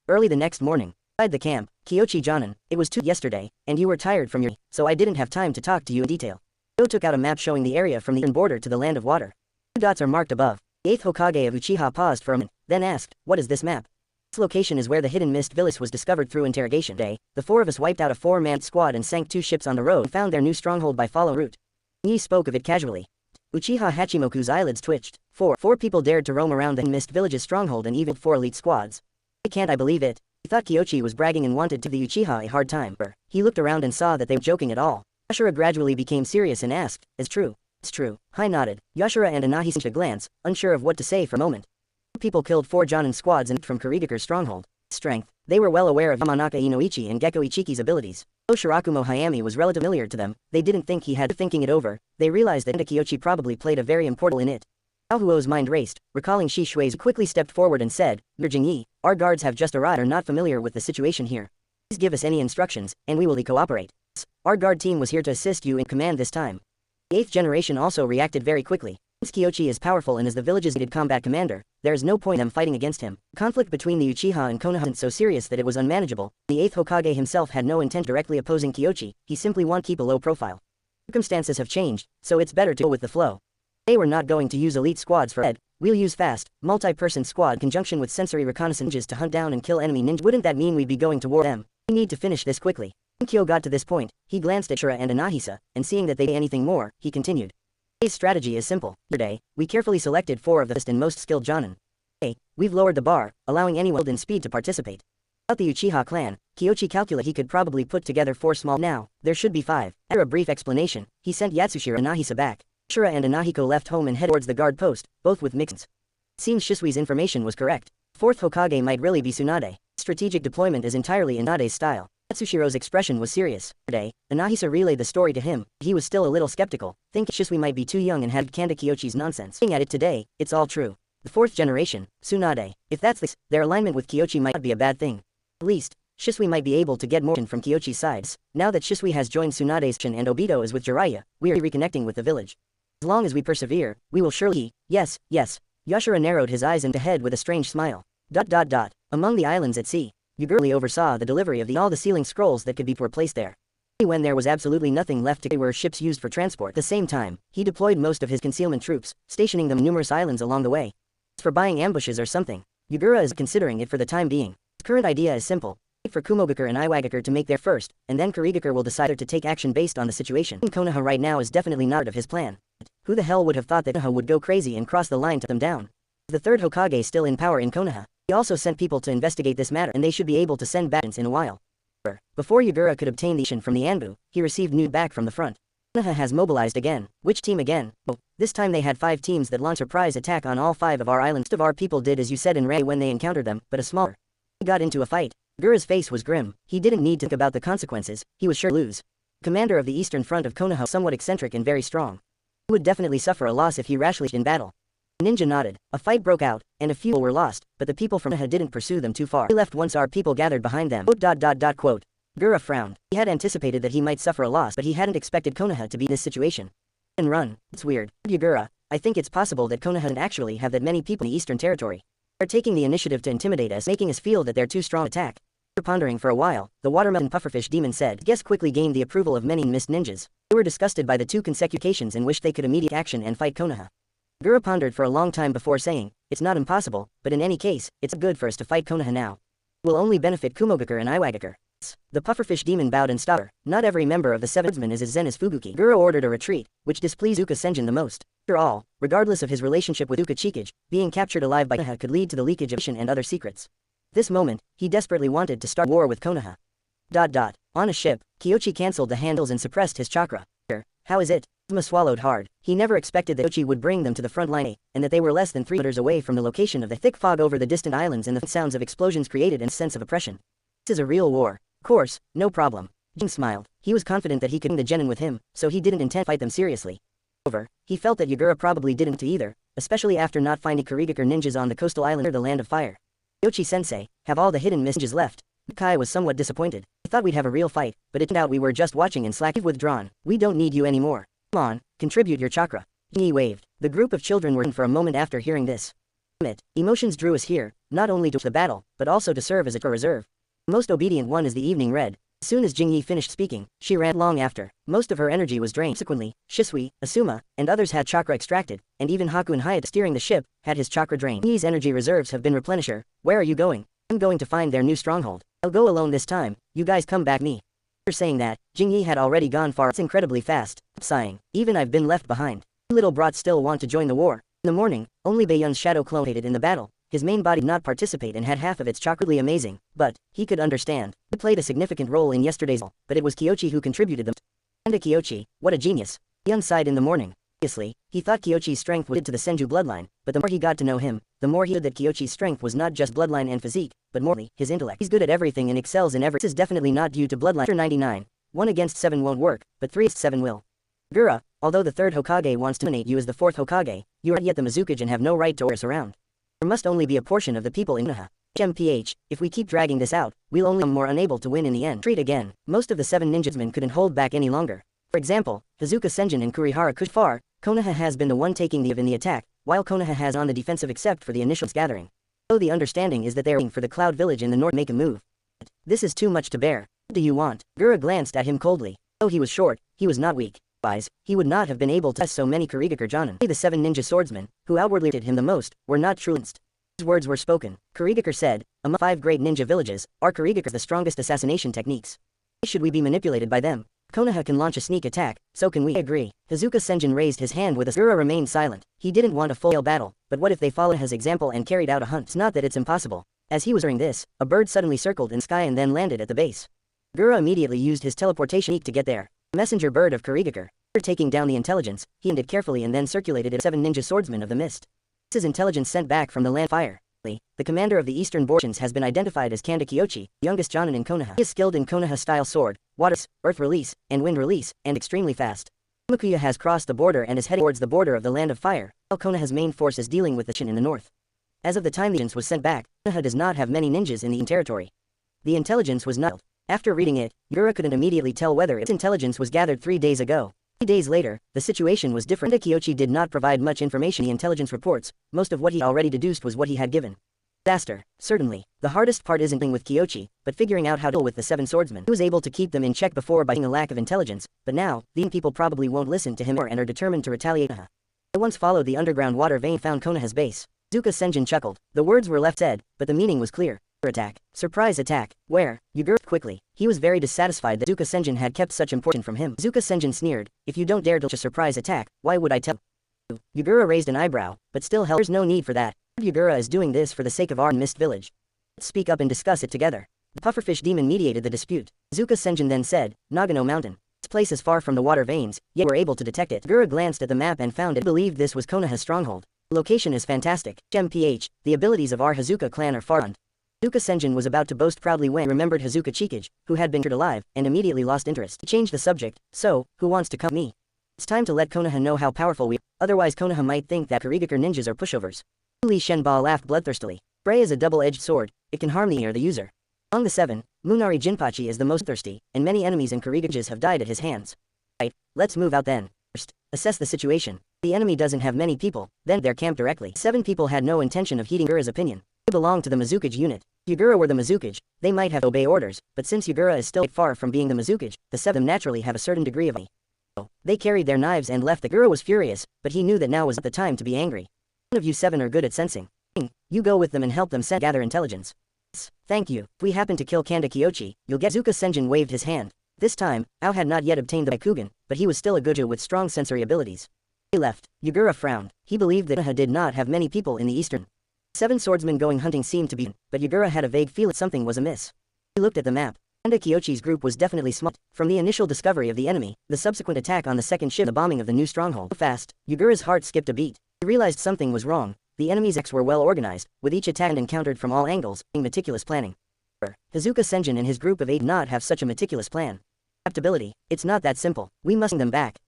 A: Early the next morning, inside the camp, Kyoichi Jonin, it was 2 yesterday, and you were tired from your so I didn't have time to talk to you in detail. Kyo took out a map showing the area from the border to the land of water. 2 dots are marked above. The 8th Hokage of Uchiha paused for a minute, then asked, "What is this map?" This location is where the hidden mist village was discovered through interrogation. Day, the 4 of us wiped out a 4-man squad and sank 2 ships on the road and found their new stronghold by follow route. Yi spoke of it casually. Uchiha Hachimoku's eyelids twitched. 4 people dared to roam around the mist village's stronghold and even 4 elite squads. Why can't I believe it? He thought Kyoichi was bragging and wanted to give the Uchiha a hard time. He looked around and saw that they were joking at all. Yashira gradually became serious and asked, "It's true." "It's true." Hai nodded. Yashira and Anahi sent a glance, unsure of what to say for a moment. People killed 4 Jonin squads and from Kurigaku's stronghold. Strength. They were well aware of Yamanaka Inoichi and Gekko Ichiki's abilities. Though Shirakumo Hayami was relatively familiar to them, they didn't think he had. Thinking it over, they realized that Kyoichi probably played a very important role in it. Xiaohuo's mind raced, recalling Shisui quickly stepped forward and said, "Mir Jingyi, our guards have just arrived, are not familiar with the situation here. Please give us any instructions, and we will cooperate. Our guard team was here to assist you in command this time." The 8th generation also reacted very quickly. Since Kyoichi is powerful and is the village's needed combat commander, there is no point in them fighting against him. Conflict between the Uchiha and Konoha was so serious that it was unmanageable. The 8th Hokage himself had no intent directly opposing Kyoichi, he simply wanted to keep a low profile. Circumstances have changed, so it's better to go with the flow. They were not going to use elite squads for Ed. We'll use fast, multi-person squad in conjunction with sensory reconnaissances to hunt down and kill enemy ninjas. Wouldn't that mean we'd be going to war them? We need to finish this quickly. When Kyo got to this point, he glanced at Shura and Anahisa, and seeing that they did anything more, he continued. Today's strategy is simple. Today, we carefully selected 4 of the best and most skilled Jonin. Today, we've lowered the bar, allowing anyone in speed to participate. Without the Uchiha clan, Kyoichi calculated he could probably put together 4 small. Now, there should be 5. After a brief explanation, he sent Yatsushiro and Anahisa back. Shura and Anahiko left home and headed towards the guard post, both with mixed. It seems Shisui's information was correct. 4th Hokage might really be Tsunade. Strategic deployment is entirely in Tsunade's style. Yatsushiro's expression was serious. Today, Anahisa relayed the story to him. He was still a little skeptical, thinking Shisui might be too young and had canned Kyoichi's nonsense. Looking at it today, it's all true. The 4th generation, Tsunade. If that's the case, their alignment with Kyoichi might not be a bad thing. At least, Shisui might be able to get more from Kyoichi's sides. Now that Shisui has joined Tsunade's clan and Obito is with Jiraiya, we are reconnecting with the village. As long as we persevere, we will surely. Yes, yes. Yashira narrowed his eyes and ahead with a strange smile. Among the islands at sea, Yugurli oversaw the delivery of all the sealing scrolls that could be placed there. When there was absolutely nothing left to were ships used for transport. At the same time, he deployed most of his concealment troops, stationing them on numerous islands along the way. As for buying ambushes or something, Yugura is considering it for the time being. His current idea is simple. Wait for Kumogakure and Iwagakure to make their first, and then Kurigakure will decide to take action based on the situation. Konoha right now is definitely not part of his plan. Who the hell would have thought that Konoha would go crazy and cross the line to them down? The 3rd Hokage still in power in Konoha. He also sent people to investigate this matter and they should be able to send back in a while. Before Yugura could obtain the action from the Anbu, he received news back from the front. Konoha has mobilized again. Which team again? Oh, this time they had 5 teams that launched a surprise attack on all 5 of our islands. Most of our people did as you said in Rei when they encountered them, but a smaller. He got into a fight. Yugura's face was grim. He didn't need to think about the consequences, he was sure to lose. The commander of the eastern front of Konoha was somewhat eccentric and very strong. He would definitely suffer a loss if he rashly in battle. Ninja nodded. A fight broke out, and a few were lost, but the people from Konoha didn't pursue them too far. They left once our people gathered behind them. Quote. Yugura frowned. He had anticipated that he might suffer a loss, but he hadn't expected Konoha to be in this situation. And run. It's weird. Yugura, I think it's possible that Konoha doesn't actually have that many people in the eastern territory. They're taking the initiative to intimidate us, making us feel that they're too strong to attack. After pondering for a while, the watermelon pufferfish demon said, "Guess quickly gained the approval of many mist ninjas. They were disgusted by the 2 consecutive occasions and wished they could immediate action and fight Konoha." Yugura pondered for a long time before saying, "It's not impossible, but in any case, it's good for us to fight Konoha now. It will only benefit Kumogakure and Iwagakure." The pufferfish demon bowed and stopped. Not every member of the 7 swordsmen is as zen as Fubuki. Yugura ordered a retreat, which displeased Uka Senjin the most. After all, regardless of his relationship with Uka Chikage, being captured alive by Konoha could lead to the leakage of and other secrets. At this moment, he desperately wanted to start war with Konoha. On a ship, Kyoichi cancelled the handles and suppressed his chakra. How is it? Asuma swallowed hard. He never expected that Kyoichi would bring them to the front line, and that they were less than 3 meters away from the location of the thick fog over the distant islands and the sounds of explosions created a sense of oppression. This is a real war. Of course, no problem. Jing smiled. He was confident that he could bring the genin with him, so he didn't intend to fight them seriously. However, he felt that Yugura probably didn't either, especially after not finding Kurigakure ninjas on the coastal island near the land of fire. Kyoichi-sensei, have all the hidden mist ninjas left? Kai was somewhat disappointed. I thought we'd have a real fight, but it turned out we were just watching and slack. We've withdrawn. We don't need you anymore. Come on, contribute your chakra. He waved. The group of children were in for a moment after hearing this. Emotions drew us here, not only to the battle, but also to serve as a reserve. The most obedient one is the evening red. As soon as Jingyi finished speaking, she ran long after. Most of her energy was drained. Subsequently, Shisui, Asuma, and others had chakra extracted, and even Haku and Hayate steering the ship had his chakra drained. Jingyi's energy reserves have been replenished. Where are you going? I'm going to find their new stronghold. I'll go alone this time, you guys come back me. After saying that, Jingyi had already gone far. It's incredibly fast. Sighing, even I've been left behind. Little brats still want to join the war. In the morning, only Baiyun's shadow clone hated in the battle. His main body did not participate and had half of its chakra. Really amazing, but he could understand. He played a significant role in yesterday's battle, but it was Kyoichi who contributed them. And to Kyoichi, what a genius. Baiyun sighed in the morning. Obviously, he thought Kyoichi's strength would to the Senju bloodline, but the more he got to know him, the more he knew that Kyoichi's strength was not just bloodline and physique, but morally, his intellect. He's good at everything and excels in every. This is definitely not due to bloodline. Chapter 99. 1 against 7 won't work, but 3 against 7 will. Gura, although the third Hokage wants to nominate you as the fourth Hokage, you are not yet the Mizukage and have no right to order us around. There must only be a portion of the people in Konoha. HMPH, if we keep dragging this out, we'll only become more unable to win in the end. Treat again, most of the 7 ninjasmen couldn't hold back any longer. For example, Hazuka Senjin and Kurihara Kushfar, Konoha has been the one taking the in the attack, while Konoha has on the defensive except for the initial gathering. So the understanding is that they are waiting for the Cloud Village in the north to make a move. This is too much to bear. What do you want? Gura glanced at him coldly. Though he was short, he was not weak. Otherwise, he would not have been able to test so many Kurigakure Jonin. The 7 ninja swordsmen, who outwardly hated him the most, were not truly. These words were spoken. Kurigakure said, among 5 great ninja villages, are Kurigakure the strongest assassination techniques. Why should we be manipulated by them? Konoha can launch a sneak attack, so can we. I agree. Hazuka Senjin raised his hand with a Gura remained silent. He didn't want a full-scale battle, but what if they followed his example and carried out a hunt? It's not that it's impossible. As he was doing this, a bird suddenly circled in the sky and then landed at the base. Gura immediately used his teleportation technique to get there. The messenger bird of Kurigakure. After taking down the intelligence, he aimed it carefully and then circulated it 7 ninja swordsmen of the mist. This is intelligence sent back from the land fire. The commander of the eastern portions has been identified as Kanda Kyoichi, the youngest Jonin in Konoha. He is skilled in Konoha-style sword, water, earth release, and wind release, and extremely fast. Imakuya has crossed the border and is heading towards the border of the land of fire, while Konoha's main force is dealing with the Shin in the north. As of the time the intelligence was sent back, Konoha does not have many ninjas in the territory. The intelligence was not. After reading it, Gura couldn't immediately tell whether its intelligence was gathered 3 days ago. 3 days later, the situation was different. Kanda Kyoichi did not provide much information in the intelligence reports. Most of what he already deduced was what he had given. Disaster. Certainly, the hardest part isn't dealing with Kyoichi, but figuring out how to deal with the 7 swordsmen. He was able to keep them in check before by a lack of intelligence, but now, the people probably won't listen to him more and are determined to retaliate. I once followed the underground water vein found Konoha's base. Hazuka Senjin chuckled. The words were left said, but the meaning was clear. Attack. Surprise attack. Where? Yugura quickly. He was very dissatisfied that Hazuka Senjin had kept such importance from him. Hazuka Senjin sneered, if you don't dare to launch a surprise attack, why would I tell you? Yugura raised an eyebrow, but still held. There's no need for that. Yugura is doing this for the sake of our Mist Village. Let's speak up and discuss it together. The pufferfish demon mediated the dispute. Hazuka Senjin then said, Nagano Mountain. This place is far from the water veins, yet we're able to detect it. Yugura glanced at the map and found it. He believed this was Konoha's stronghold. The location is fantastic. MPH, the abilities of our Hazuka clan are far beyond. Hazuka Senjin was about to boast proudly when he remembered Hazuka Chikage, who had been captured alive, and immediately lost interest. He changed the subject, so, who wants to come me? It's time to let Konoha know how powerful we are, otherwise Konoha might think that Kurigakure ninjas are pushovers. Li Shenba laughed bloodthirstily. Spray is a double-edged sword, it can harm the or the user. Among the 7, Munari Jinpachi is the most thirsty, and many enemies and Kurigakares have died at his hands. Right, let's move out then. First, assess the situation. The enemy doesn't have many people, then their camp directly. 7 people had no intention of heeding Yugura's opinion. They belonged to the Mizukage unit. If Yugura were the Mizukage, they might have to obey orders, but since Yugura is still far from being the Mizukage, the 7 of them naturally have a certain degree of so, they carried their knives and left. The Yugura was furious, but he knew that now was not the time to be angry. None of you 7 are good at sensing. You go with them and help them gather intelligence. Yes, thank you. If we happen to kill Kanda Kyoichi, you'll get. Hazuka Senjin waved his hand. This time, Ao had not yet obtained the Bakugan, but he was still a Gojo with strong sensory abilities. They left. Yugura frowned. He believed that Konoha did not have many people in the eastern. 7 swordsmen going hunting seemed to be, but Yugura had a vague feeling something was amiss. He looked at the map. Kanda Kyoichi's group was definitely small. From the initial discovery of the enemy, the subsequent attack on the second ship, the bombing of the new stronghold. So fast, Yugura's heart skipped a beat. He realized something was wrong. The enemy's attacks were well organized, with each attack encountered from all angles, being meticulous planning. Hazuka Senjin and his group of 8 did not have such a meticulous plan. Adaptability, it's not that simple, we must bring them back.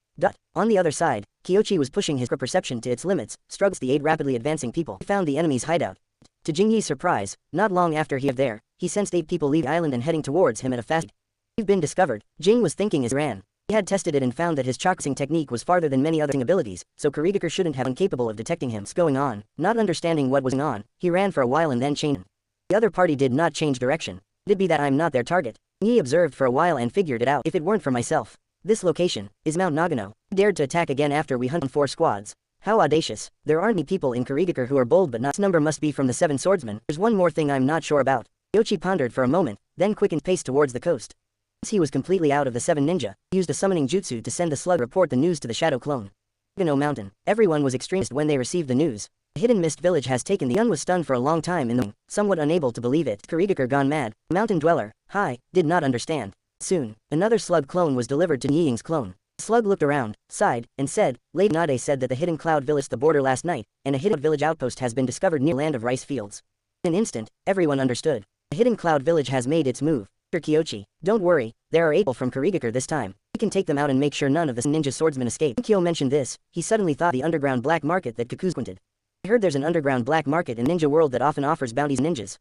A: On the other side, Kyoichi was pushing his perception to its limits, struggles the 8 rapidly advancing people. He found the enemy's hideout. To Jingyi's surprise, not long after he arrived there, he sensed 8 people leave the island and heading towards him at a fast. You've been discovered, Jing was thinking as he ran. He had tested it and found that his chakra technique was farther than many other abilities, so Kurigakure shouldn't have been capable of detecting him. Going on, not understanding what was going on, he ran for a while and then changed. The other party did not change direction. Could it be that I'm not their target? He observed for a while and figured it out. If it weren't for myself. This location is Mount Nagano. He dared to attack again after we hunted 4 squads. How audacious. There aren't any people in Kurigakure who are bold, but not. This number must be from the 7 swordsmen. There's one more thing I'm not sure about. Kyoichi pondered for a moment, then quickened pace towards the coast. Once he was completely out of the 7 ninja, he used a summoning jutsu to send the slug report the news to the shadow clone. Nagano Mountain. Everyone was extremely when they received the news. The hidden mist village has taken. The Yun was stunned for a long time in the moon, somewhat unable to believe it. Kurigakure gone mad. Mountain dweller, hi, did not understand. Soon, another slug clone was delivered to Nying's clone. The slug looked around, sighed, and said, Lady Nade said that the hidden cloud village the border last night, and a hidden village outpost has been discovered near land of rice fields. In an instant, everyone understood. The hidden cloud village has made its move. Mr. Kyoichi, don't worry, there are 8 people from Kurigakure this time. We can take them out and make sure none of the ninja swordsmen escape. When Kyo mentioned this, he suddenly thought the underground black market that Kakuzu pointed. I heard there's an underground black market in ninja world that often offers bounties ninjas.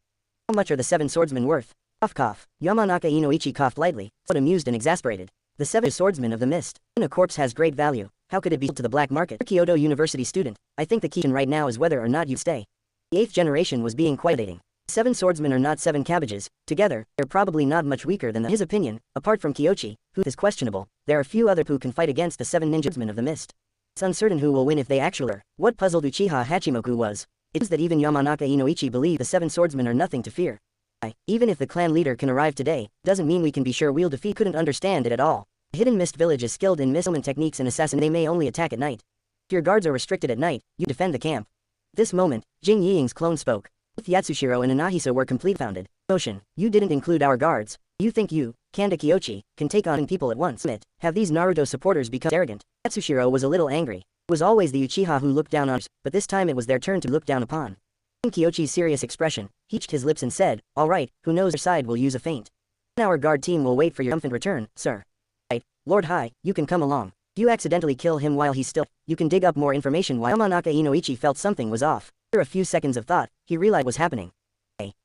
A: How much are the 7 swordsmen worth? Cough cough. Yamanaka Inoichi coughed lightly, but amused and exasperated. The 7 swordsmen of the mist. When a corpse has great value, how could it be sold to the black market? Kyoto University student, I think the question right now is whether or not you stay. The 8th generation was being quite dating. 7 swordsmen are not 7 cabbages. Together, they're probably not much weaker than his opinion, apart from Kyoichi, who is questionable. There are few other who can fight against the 7 ninjasmen of the mist. It's uncertain who will win if they actually are. What puzzled Uchiha Hachimoku was, it is that even Yamanaka Inoichi believed the 7 swordsmen are nothing to fear. Even if the clan leader can arrive today, doesn't mean we can be sure we'll defeat. Couldn't understand it at all. The hidden mist village is skilled in missile techniques and assassin. They may only attack at night. If your guards are restricted at night, you defend the camp. At this moment, Jing Ying's clone spoke. Both Yatsushiro and Inahisa were complete founded. Motion, you didn't include our guards. You think you, Kanda Kyoichi, can take on people at once. Have these Naruto supporters become arrogant? Yatsushiro was a little angry. It was always the Uchiha who looked down on us, but this time it was their turn to look down upon. In Kyoichi's serious expression, he hitched his lips and said, alright, who knows their side will use a feint. Our guard team will wait for your triumphant return, sir. Right, Lord Hai, you can come along. If you accidentally kill him while he's still, you can dig up more information. While Yamanaka Inoichi felt something was off. After a few seconds of thought, he realized what was happening.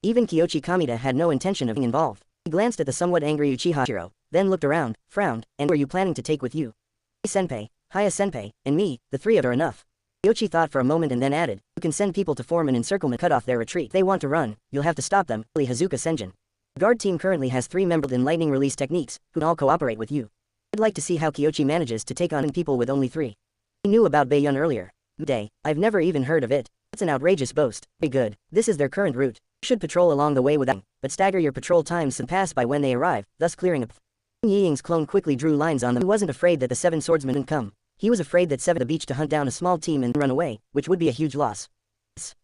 A: Even Kyoichi Kamida had no intention of being involved. He glanced at the somewhat angry Uchiha Shiro, then looked around, frowned, and who are you planning to take with you? Senpai, Haya Senpai, and me, the 3 of us are enough. Kyoichi thought for a moment and then added, you can send people to form an encirclement cut off their retreat. If they want to run, you'll have to stop them. Hazuka Senjin. The guard team currently has 3 members in lightning release techniques, who can all cooperate with you. I'd like to see how Kyoichi manages to take on people with only 3. He knew about Baiyun earlier. Day, I've never even heard of it. That's an outrageous boast. Very good. This is their current route. You should patrol along the way without, but stagger your patrol times and pass by when they arrive, thus clearing a path. Ying's clone quickly drew lines on them. He wasn't afraid that the 7 swordsmen would come. He was afraid that 7 the beach to hunt down a small team and run away, which would be a huge loss.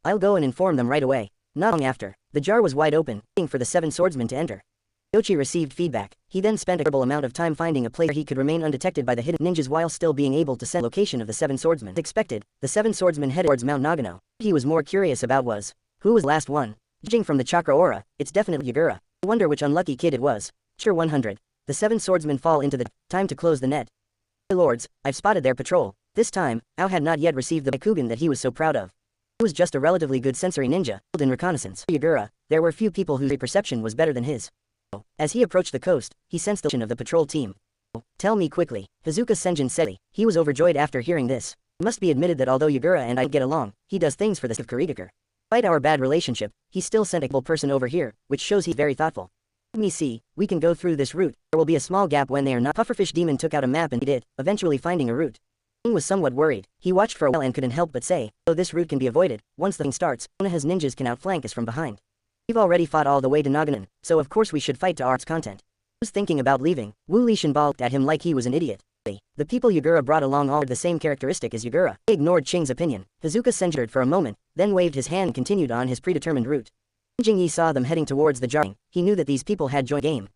A: I'll go and inform them right away. Not long after, the jar was wide open, waiting for the 7 swordsmen to enter. Kyoichi received feedback. He then spent a considerable amount of time finding a place where he could remain undetected by the hidden ninjas while still being able to sense the location of the 7 swordsmen. As expected, the 7 swordsmen headed towards Mount Nagano. What he was more curious about was, who was the last one? Judging from the chakra aura, it's definitely Yagura. I wonder which unlucky kid it was. Chapter 100. The 7 swordsmen fall into the time to close the net. My lords, I've spotted their patrol. This time, Ao had not yet received the Bakugan that he was so proud of. He was just a relatively good sensory ninja, in reconnaissance. Yagura, there were few people whose perception was better than his. As he approached the coast, he sensed the tension of the patrol team. Tell me quickly, Hazuka Senjin said. He was overjoyed after hearing this. It must be admitted that although Yagura and I get along, he does things for the sake of Kurigakure. Despite our bad relationship, he still sent a capable person over here, which shows he's very thoughtful. Let me see, we can go through this route. There will be a small gap when they are not. Pufferfish Demon took out a map and did, eventually finding a route. King was somewhat worried. He watched for a while and couldn't help but say, though this route can be avoided, once the thing starts, Konoha's ninjas can outflank us from behind. We've already fought all the way to Naganon, so of course we should fight to art's content. He was thinking about leaving. Wu Lishan balked at him like he was an idiot. The people Yagura brought along all had the same characteristic as Yagura. He ignored Ching's opinion. Hazuka censured for a moment, then waved his hand and continued on his predetermined route. When Jingyi saw them heading towards the jar, he knew that these people had joined game.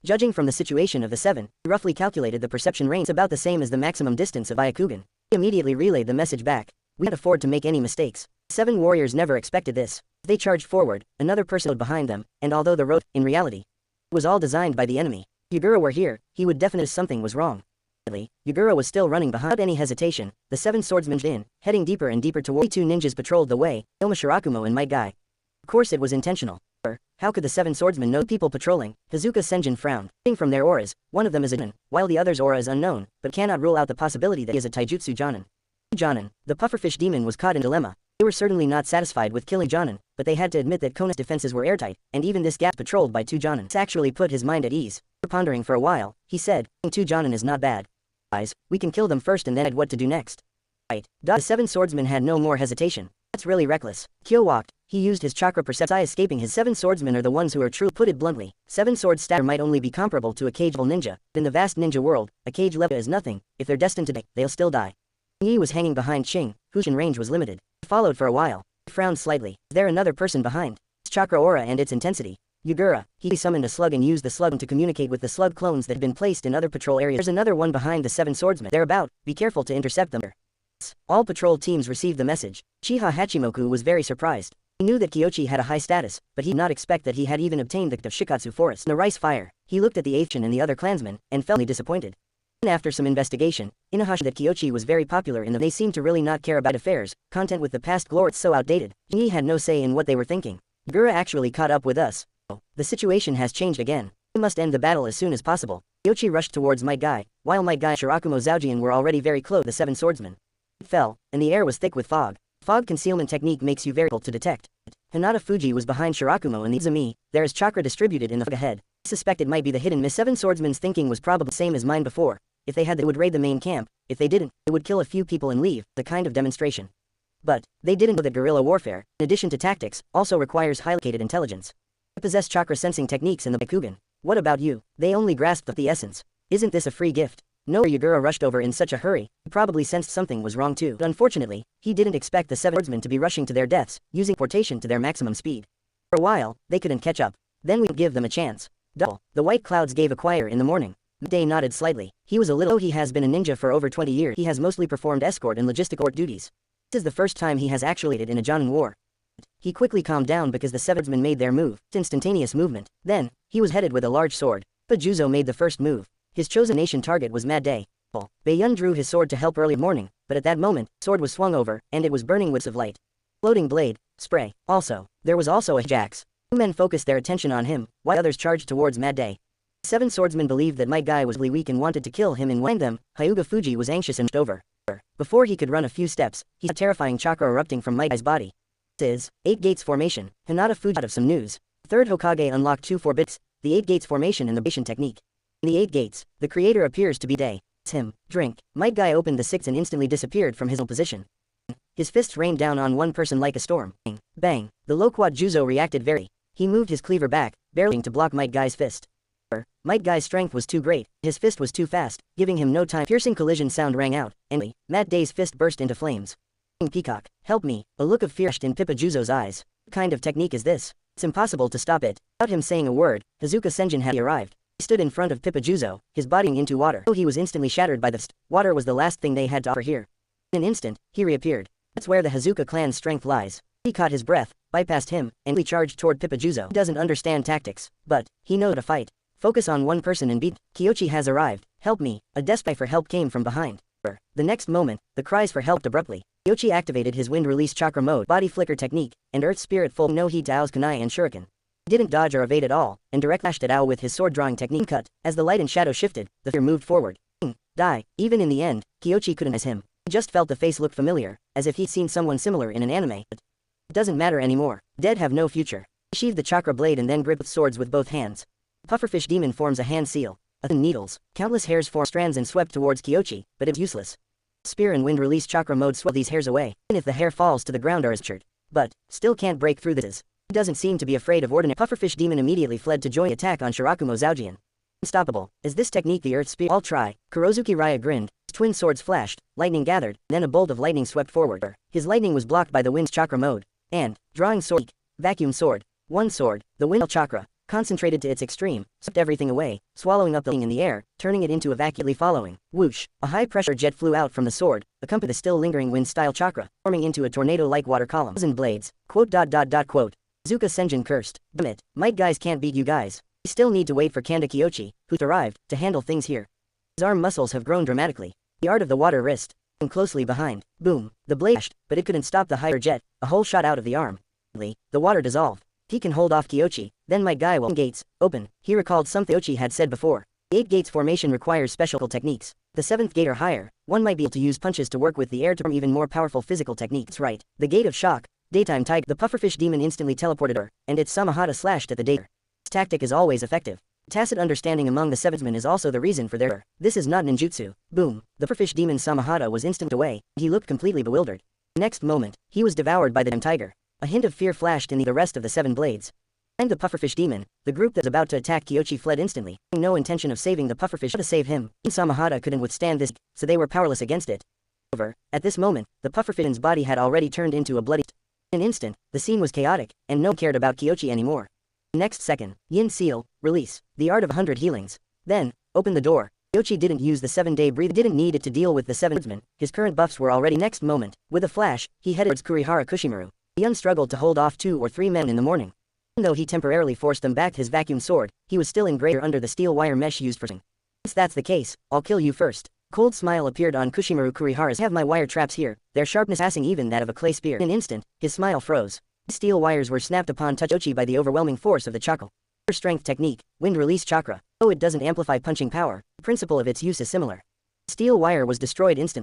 A: Judging from the situation of the 7, he roughly calculated the perception range about the same as the maximum distance of Ayakugan. He immediately relayed the message back. We can't afford to make any mistakes. 7 warriors never expected this. They charged forward, another person rode behind them, and although the road, in reality, was all designed by the enemy, if Yagura were here, he would definitely know something was wrong. Yagura was still running behind. Without any hesitation, the 7 swordsmen in, heading deeper and deeper toward 2 ninjas patrolled the way, Ilma Shirakumo and Might Guy. Of course it was intentional. How could the seven swordsmen know people patrolling? Hazuka Senjin frowned. From their auras, one of them is a Jonin, while the other's aura is unknown, but cannot rule out the possibility that he is a taijutsu Jonin. Jonin, the pufferfish demon, was caught in a dilemma. They were certainly not satisfied with killing Jonin, but they had to admit that Konoha's defenses were airtight, and even this gap patrolled by two Jonin actually put his mind at ease. Pondering for a while, he said, two Jonin is not bad. Guys, we can kill them first and then decide what to do next. Right. The seven swordsmen had no more hesitation. That's really reckless. Kyo walked. He used his chakra perception. Escaping his seven swordsmen are the ones who are true. Put it bluntly, seven swords stature might only be comparable to a cage-level ninja. In the vast ninja world, a cage level is nothing. If they're destined to die, they'll still die. Yi was hanging behind Ching, whose range was limited. He followed for a while. He frowned slightly. Is there another person behind? His chakra aura and its intensity. Yugura, he summoned a slug and used the slug to communicate with the slug clones that had been placed in other patrol areas. There's another one behind the seven swordsmen. They're about. Be careful to intercept them. All patrol teams received the message. Uchiha Hachimoku was very surprised. He knew that Kyoichi had a high status, but he did not expect that he had even obtained the Shikatsu forest. In the rice fire, he looked at the Aithin and the other clansmen, and felt disappointed. After some investigation, Inohashi that Kyoichi was very popular in they seemed to really not care about affairs, content with the past glory. It's so outdated. He had no say in what they were thinking. Gura actually caught up with us. Oh, the situation has changed again. We must end the battle as soon as possible. Kyoichi rushed towards Might Guy, while Might Guy and Shirakumo Zaujian were already very close. The seven swordsmen. It fell, and the air was thick with fog. Fog concealment technique makes you very difficult to detect. Hinata Fuji was behind Shirakumo and the Izumi. There is chakra distributed in the fog ahead. I suspect it might be the hidden miss. Seven swordsmen's thinking was probably the same as mine before. If they had, they would raid the main camp. If they didn't, they would kill a few people and leave, the kind of demonstration. But they didn't know that guerrilla warfare, in addition to tactics, also requires highly educated intelligence. I possess chakra sensing techniques in the Bakugan. What about you? They only grasped the essence. Isn't this a free gift? No, Yagura rushed over in such a hurry. He probably sensed something was wrong too. But unfortunately, he didn't expect the seven swordsmen to be rushing to their deaths, using portation to their maximum speed. For a while, they couldn't catch up. Then we'd give them a chance. Double. The white clouds gave a choir in the morning. Day nodded slightly. He was a little. He has been a ninja for over 20 years. He has mostly performed escort and logistical duties. This is the first time he has actually in a Jonin war. He quickly calmed down because the seven swordsmen made their move. Instantaneous movement. Then, he was headed with a large sword. But Juzo made the first move. His chosen nation target was Mad Day. Baiyun drew his sword to help early morning, but at that moment, sword was swung over, and it was burning with of light. Floating blade, spray. Also, there was also a Jax. Two men focused their attention on him, while others charged towards Mad Day. Seven swordsmen believed that Might Guy was weak and wanted to kill him and wind them. Hyuga Fuji was anxious and over. Before he could run a few steps, he saw terrifying chakra erupting from Might Guy's body. This is 8 Gates Formation. Hinata Fuji out of some news. Third Hokage unlocked 2 4-bits, the 8 Gates Formation and the Bastion technique. In the 8 Gates, the creator appears to be Day. It's him. Drink. Might Guy opened the 6th and instantly disappeared from his own position. His fists rained down on one person like a storm. Bang. Bang. The Loquat Juzo reacted very. He moved his cleaver back, barely to block Might Guy's fist. Might Guy's strength was too great, his fist was too fast, giving him no time. Piercing collision sound rang out, and Matt Day's fist burst into flames. Peacock, help me. A look of fear flashed in Pippa Juzo's eyes. What kind of technique is this? It's impossible to stop it. Without him saying a word, Hazuka Senjin had arrived. He stood in front of Pippa Juzo, his body into water. Though he was instantly shattered by the water was the last thing they had to offer here. In an instant, he reappeared. That's where the Hazuka clan's strength lies. He caught his breath, bypassed him, and charged toward Pippa Juzo. He doesn't understand tactics, but he knows how to fight. Focus on one person and beat. Kyoichi has arrived. Help me. A desperate cry for help came from behind. The next moment, the cries for help abruptly. Kyoichi activated his wind release chakra mode, body flicker technique, and earth spirit full no heat Dao's kunai and shuriken. He didn't dodge or evade at all, and direct lashed at Ao with his sword drawing technique cut. As the light and shadow shifted, the fear moved forward. Die. Even in the end, Kyoichi couldn't as him. He just felt the face look familiar, as if he'd seen someone similar in an anime. But it doesn't matter anymore. Dead have no future. He sheathed the chakra blade and then gripped swords with both hands. Pufferfish demon forms a hand seal. Needles. Countless hairs form strands and swept towards Kyoichi, but it's useless. Spear and wind release chakra mode swept these hairs away, even if the hair falls to the ground or is injured. But, still can't break through this. He doesn't seem to be afraid of ordinary. Pufferfish demon immediately fled to join the attack on Shirakumo Zaujian. Unstoppable. Is this technique the earth spear? I'll try. Kurozuki Raya grinned. His twin swords flashed, lightning gathered, then a bolt of lightning swept forward. His lightning was blocked by the wind's chakra mode. And, drawing sword, vacuum sword. One sword, the wind chakra, concentrated to its extreme, swept everything away, swallowing up the thing in the air, turning it into a vacuum following. Whoosh! A high-pressure jet flew out from the sword, accompanied the still lingering wind-style chakra, forming into a tornado-like water column. And blades. Quote. Zuka Senjin cursed. Damn it, Might Guys can't beat you guys. We still need to wait for Kanda Kyoichi, who's arrived, to handle things here. His arm muscles have grown dramatically. The art of the water wrist. And closely behind. Boom. The blade flashed, but it couldn't stop the higher jet, a hole shot out of the arm. The water dissolved. He can hold off Kyoichi, then my guy will gates, open. He recalled something Kyoichi had said before. The 8 gates formation requires special techniques. The 7th gate or higher, one might be able to use punches to work with the air to form even more powerful physical techniques. Right. The gate of shock, daytime tiger, the pufferfish demon instantly teleported her, and its Samahata slashed at the data. This tactic is always effective. Tacit understanding among the 7th is also the reason for their. This is not ninjutsu. Boom. The pufferfish demon Samahata was instant away. He looked completely bewildered. Next moment, he was devoured by the damn tiger. A hint of fear flashed in the rest of the 7 blades. And the pufferfish demon, the group that was about to attack Kyoichi fled instantly, having no intention of saving the pufferfish to save him. Samahata couldn't withstand this, so they were powerless against it. However, at this moment, the pufferfish's body had already turned into a bloody. In an instant, the scene was chaotic, and no one cared about Kyoichi anymore. Next second, Yin seal, release, the art of 100 healings. Then, open the door. Kyoichi didn't use the 7-day breathing, didn't need it to deal with the 7 swordsmen. His current buffs were already. Next moment, with a flash, he headed towards Kurihara Kushimaru. The Yun struggled to hold off 2 or 3 men in the morning. Even though he temporarily forced them back his vacuum sword, he was still in greater under the steel wire mesh used for sing. Since that's the case, I'll kill you first. Cold smile appeared on Kushimaru Kurihara's. Have my wire traps here, their sharpness passing even that of a clay spear. In an instant, his smile froze. Steel wires were snapped upon touch Kyoichi by the overwhelming force of the chakra. Strength technique, wind release chakra. Though it doesn't amplify punching power, the principle of its use is similar. Steel wire was destroyed instantly.